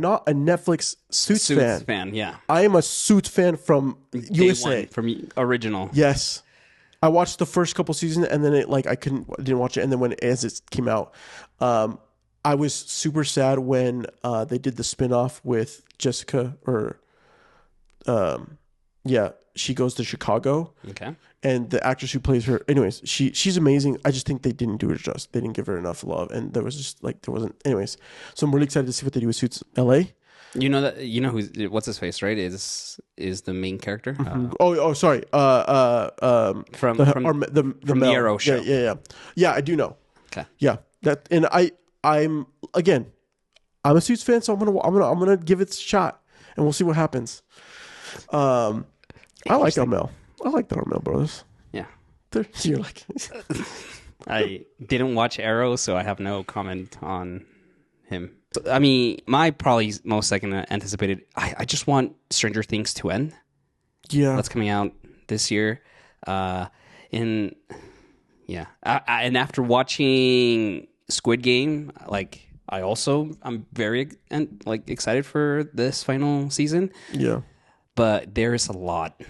not a Netflix Suits fan. Yeah. I am a Suits fan from Day USA. one, from original. Yes. I watched the first couple seasons, and then I didn't watch it. And then as it came out, I was super sad when they did the spinoff with Jessica, she goes to Chicago. Okay. And the actress who plays her, anyways, she's amazing. I just think they didn't do her justice. They didn't give her enough love, and there wasn't. Anyways, so I'm really excited to see what they do with Suits LA. You know what's his face, right? Is the main character? Sorry. From the the Arrow show. Yeah, I do know. Okay. Yeah, that, and I'm a Suits fan, so I'm gonna give it a shot, and we'll see what happens. I like Armel. I like the Armel brothers. Yeah. You're like, I didn't watch Arrow, so I have no comment on him. So, I mean, my probably most second anticipated. I just want Stranger Things to end. Yeah, that's coming out this year. And after watching Squid Game, I'm very excited for this final season. Yeah. But there's a lot.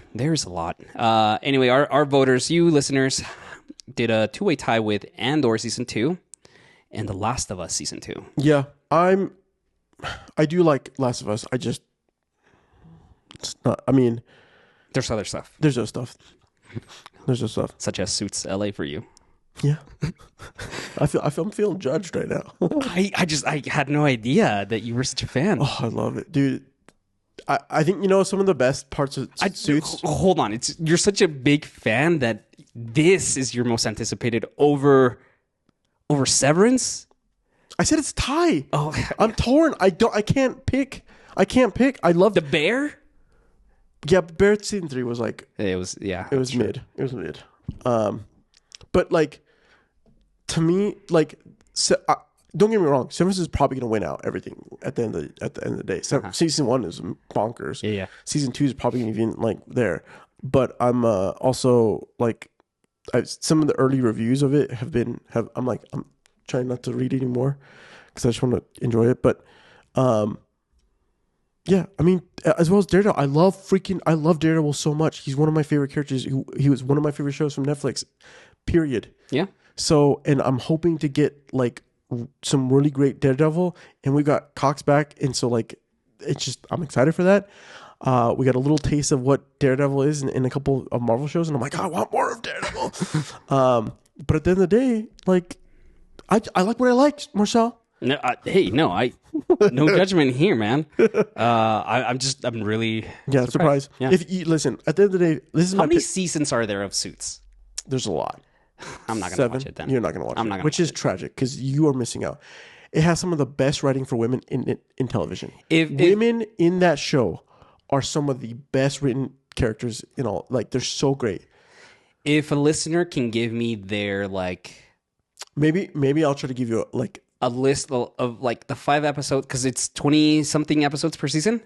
Anyway, our voters, you listeners, did a 2-way tie with Andor Season 2 and The Last of Us Season 2. Yeah, I do like Last of Us. It's not, I mean... There's other stuff. There's other stuff. Such as Suits LA for you. Yeah. I'm feeling judged right now. I had no idea that you were such a fan. Oh, I love it, dude. I think some of the best parts of Suits. Hold on, you're such a big fan that this is your most anticipated over Severance. I said it's tie. Oh, I'm torn. I can't pick. I love The Bear. Yeah, Bear season 3 was like it was mid. It was mid. But to me, don't get me wrong. Severance is probably going to win out everything at the end of the day. Season 1 is bonkers. Yeah. Season 2 is probably even there. But I'm also some of the early reviews of it I'm trying not to read anymore because I just want to enjoy it. But yeah, I mean, as well as Daredevil, I love Daredevil so much. He's one of my favorite characters. He was one of my favorite shows from Netflix. Period. Yeah. So, and I'm hoping to get some really great Daredevil, and we got Cox back, and so it's just, I'm excited for that. We got a little taste of what Daredevil is in a couple of Marvel shows, and I'm like, I want more of Daredevil. But at the end of the day, I like what I like, Marcel. No, no judgment here, man. I'm really surprised. Yeah. If you listen, at the end of the day, this is how many seasons are there of Suits? There's a lot. I'm not going to watch it then. You're not going to watch it, which is tragic because you are missing out. It has some of the best writing for women in television. Women in that show are some of the best written characters in all. They're so great. If a listener can give me their maybe I'll try to give you a list of the 5 episodes, because it's 20 something episodes per season.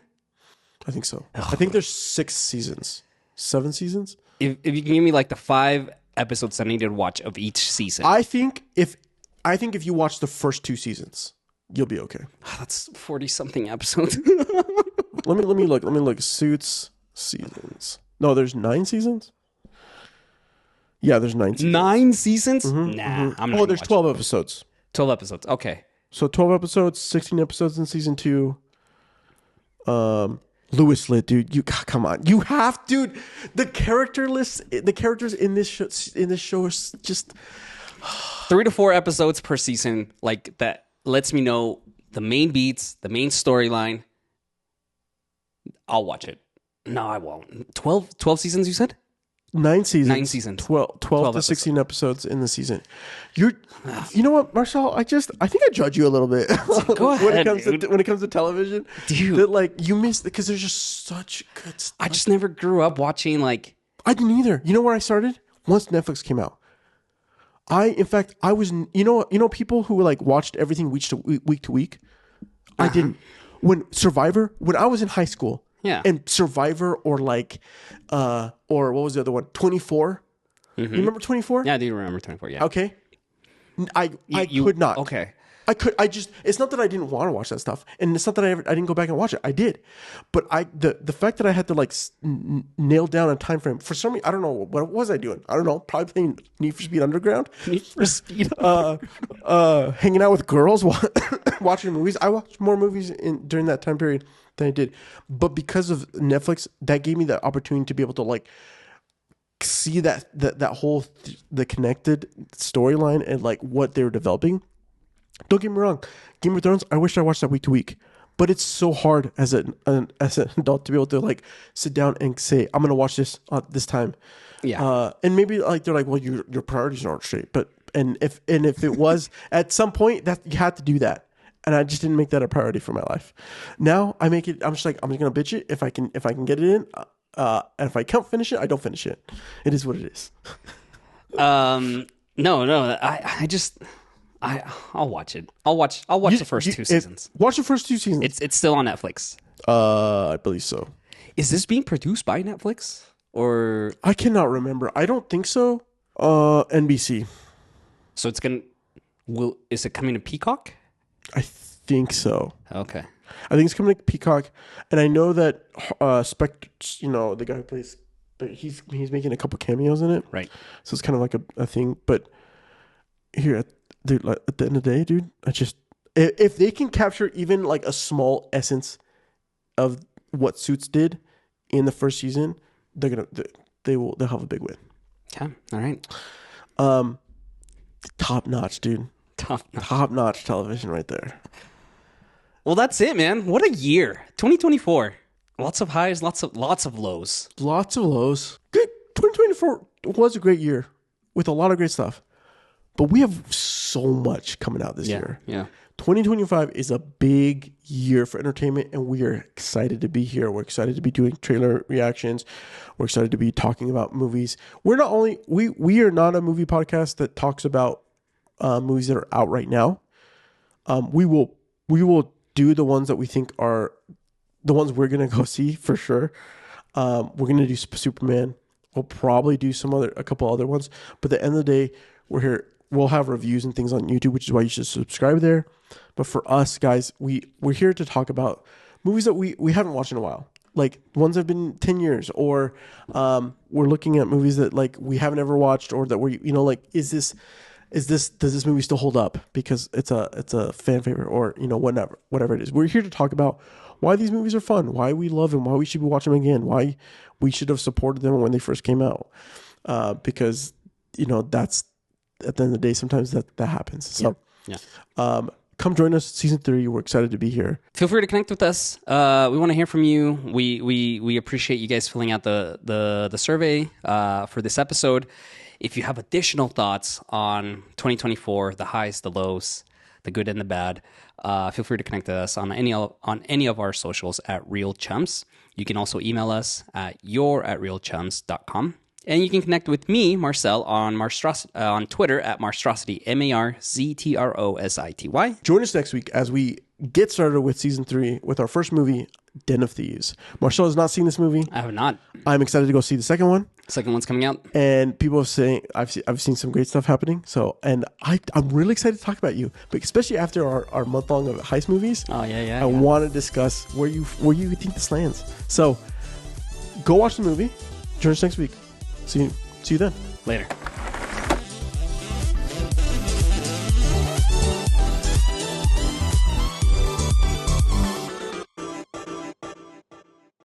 I think so. I think there's 6 seasons, 7 seasons. If you can give me the 5 episodes I need to watch of each season. I think if you watch the first 2 seasons, you'll be okay. That's 40 something episodes. Let me look. Suits seasons. No, there's 9 seasons. Yeah, there's 9 seasons. 9 seasons? Mm-hmm, I'm not. Oh, there's 12 episodes. 12 episodes. Okay. So 12 episodes, 16 episodes in season 2. Lewis Litt, dude, come on, you have, dude. The characters in this show are just 3 to 4 episodes per season. That lets me know the main beats, the main storyline. I'll watch it. No, I won't. 12 seasons, you said? 9 seasons. 9 seasons. 12 to 16 episodes in the season. You know what, Marcel? I think I judge you a little bit. Go ahead, when it comes to television, dude. That you miss because there's just such good stuff. I just never grew up watching I didn't either. You know where I started? Once Netflix came out. I was people who watched everything week to week. I didn't. When I was in high school. Yeah. And Survivor or what was the other one? 24. Mm-hmm. You remember 24? Yeah, I do remember 24. Yeah. Okay. I could not. Okay. It's not that I didn't want to watch that stuff, and it's not that I didn't go back and watch it. I did, but the fact that I had to like nail down a time frame for some reason, I don't know what was I doing. I don't know, probably playing Need for Speed Underground, hanging out with girls, watching movies. I watched more movies during that time period than I did, but because of Netflix, that gave me the opportunity to be able to like see that whole the connected storyline and like what they were developing. Don't get me wrong, Game of Thrones, I wish I watched that week to week, but it's so hard as an adult to be able to like sit down and say, I'm gonna watch this this time. Yeah. And maybe like they're like, well, your priorities aren't straight, but if it was at some point that you had to do that, and I just didn't make that a priority for my life. Now I make it. I'm just like, I'm just gonna bitch it if I can get it in. And if I can't finish it, I don't finish it. It is what it is. No. I'll watch it. I'll watch the first 2 seasons. Watch the first 2 seasons. It's still on Netflix. I believe so. Is this being produced by Netflix or? I cannot remember. I don't think so. NBC. So is it coming to Peacock? I think so. Okay. I think it's coming to Peacock, and I know that Spectre, the guy who plays, he's making a couple cameos in it. Right. So it's kind of like a thing. But here at the end of the day, dude, if they can capture even like a small essence of what Suits did in the first season, they'll have a big win. Okay. All right. Top notch, dude. Top notch television right there. Well, that's it, man. What a year. 2024. Lots of highs, lots of lows. Lots of lows. Good. 2024 was a great year with a lot of great stuff. But we have so much coming out this year. Yeah. 2025 is a big year for entertainment, and we are excited to be here. We're excited to be doing trailer reactions. We're excited to be talking about movies. We are not a movie podcast that talks about movies that are out right now. We will do the ones that we think are the ones we're gonna go see for sure. We're gonna do Superman. We'll probably do a couple other ones. But at the end of the day, we're here. We'll have reviews and things on YouTube, which is why you should subscribe there. But for us, guys, we're here to talk about movies that we haven't watched in a while. Like ones that have been 10 years, or we're looking at movies that like we haven't ever watched, or that we're, does this movie still hold up because it's a fan favorite, or whatever it is. We're here to talk about why these movies are fun, why we love them, why we should be watching them again, why we should have supported them when they first came out. Because that's at the end of the day, sometimes that happens. So come join us season 3. We're excited to be here. Feel free to connect with us. We want to hear from you. We appreciate you guys filling out the survey for this episode. If you have additional thoughts on 2024, the highs, the lows, the good and the bad, feel free to connect with us on any of our socials at Real Chums. You can also email us at your@realchums.com. And you can connect with me, Marcel, on Twitter at Marstrosity, MARZTROSITY. Join us next week as we get started with season 3 with our first movie, Den of Thieves. Marcel has not seen this movie. I have not. I'm excited to go see the second one. Second one's coming out. And people are saying I've seen some great stuff happening. So, and I'm really excited to talk about you, but especially after our month long of heist movies. Oh yeah. I want to discuss where you think this lands. So, go watch the movie. Join us next week. See you then. Later.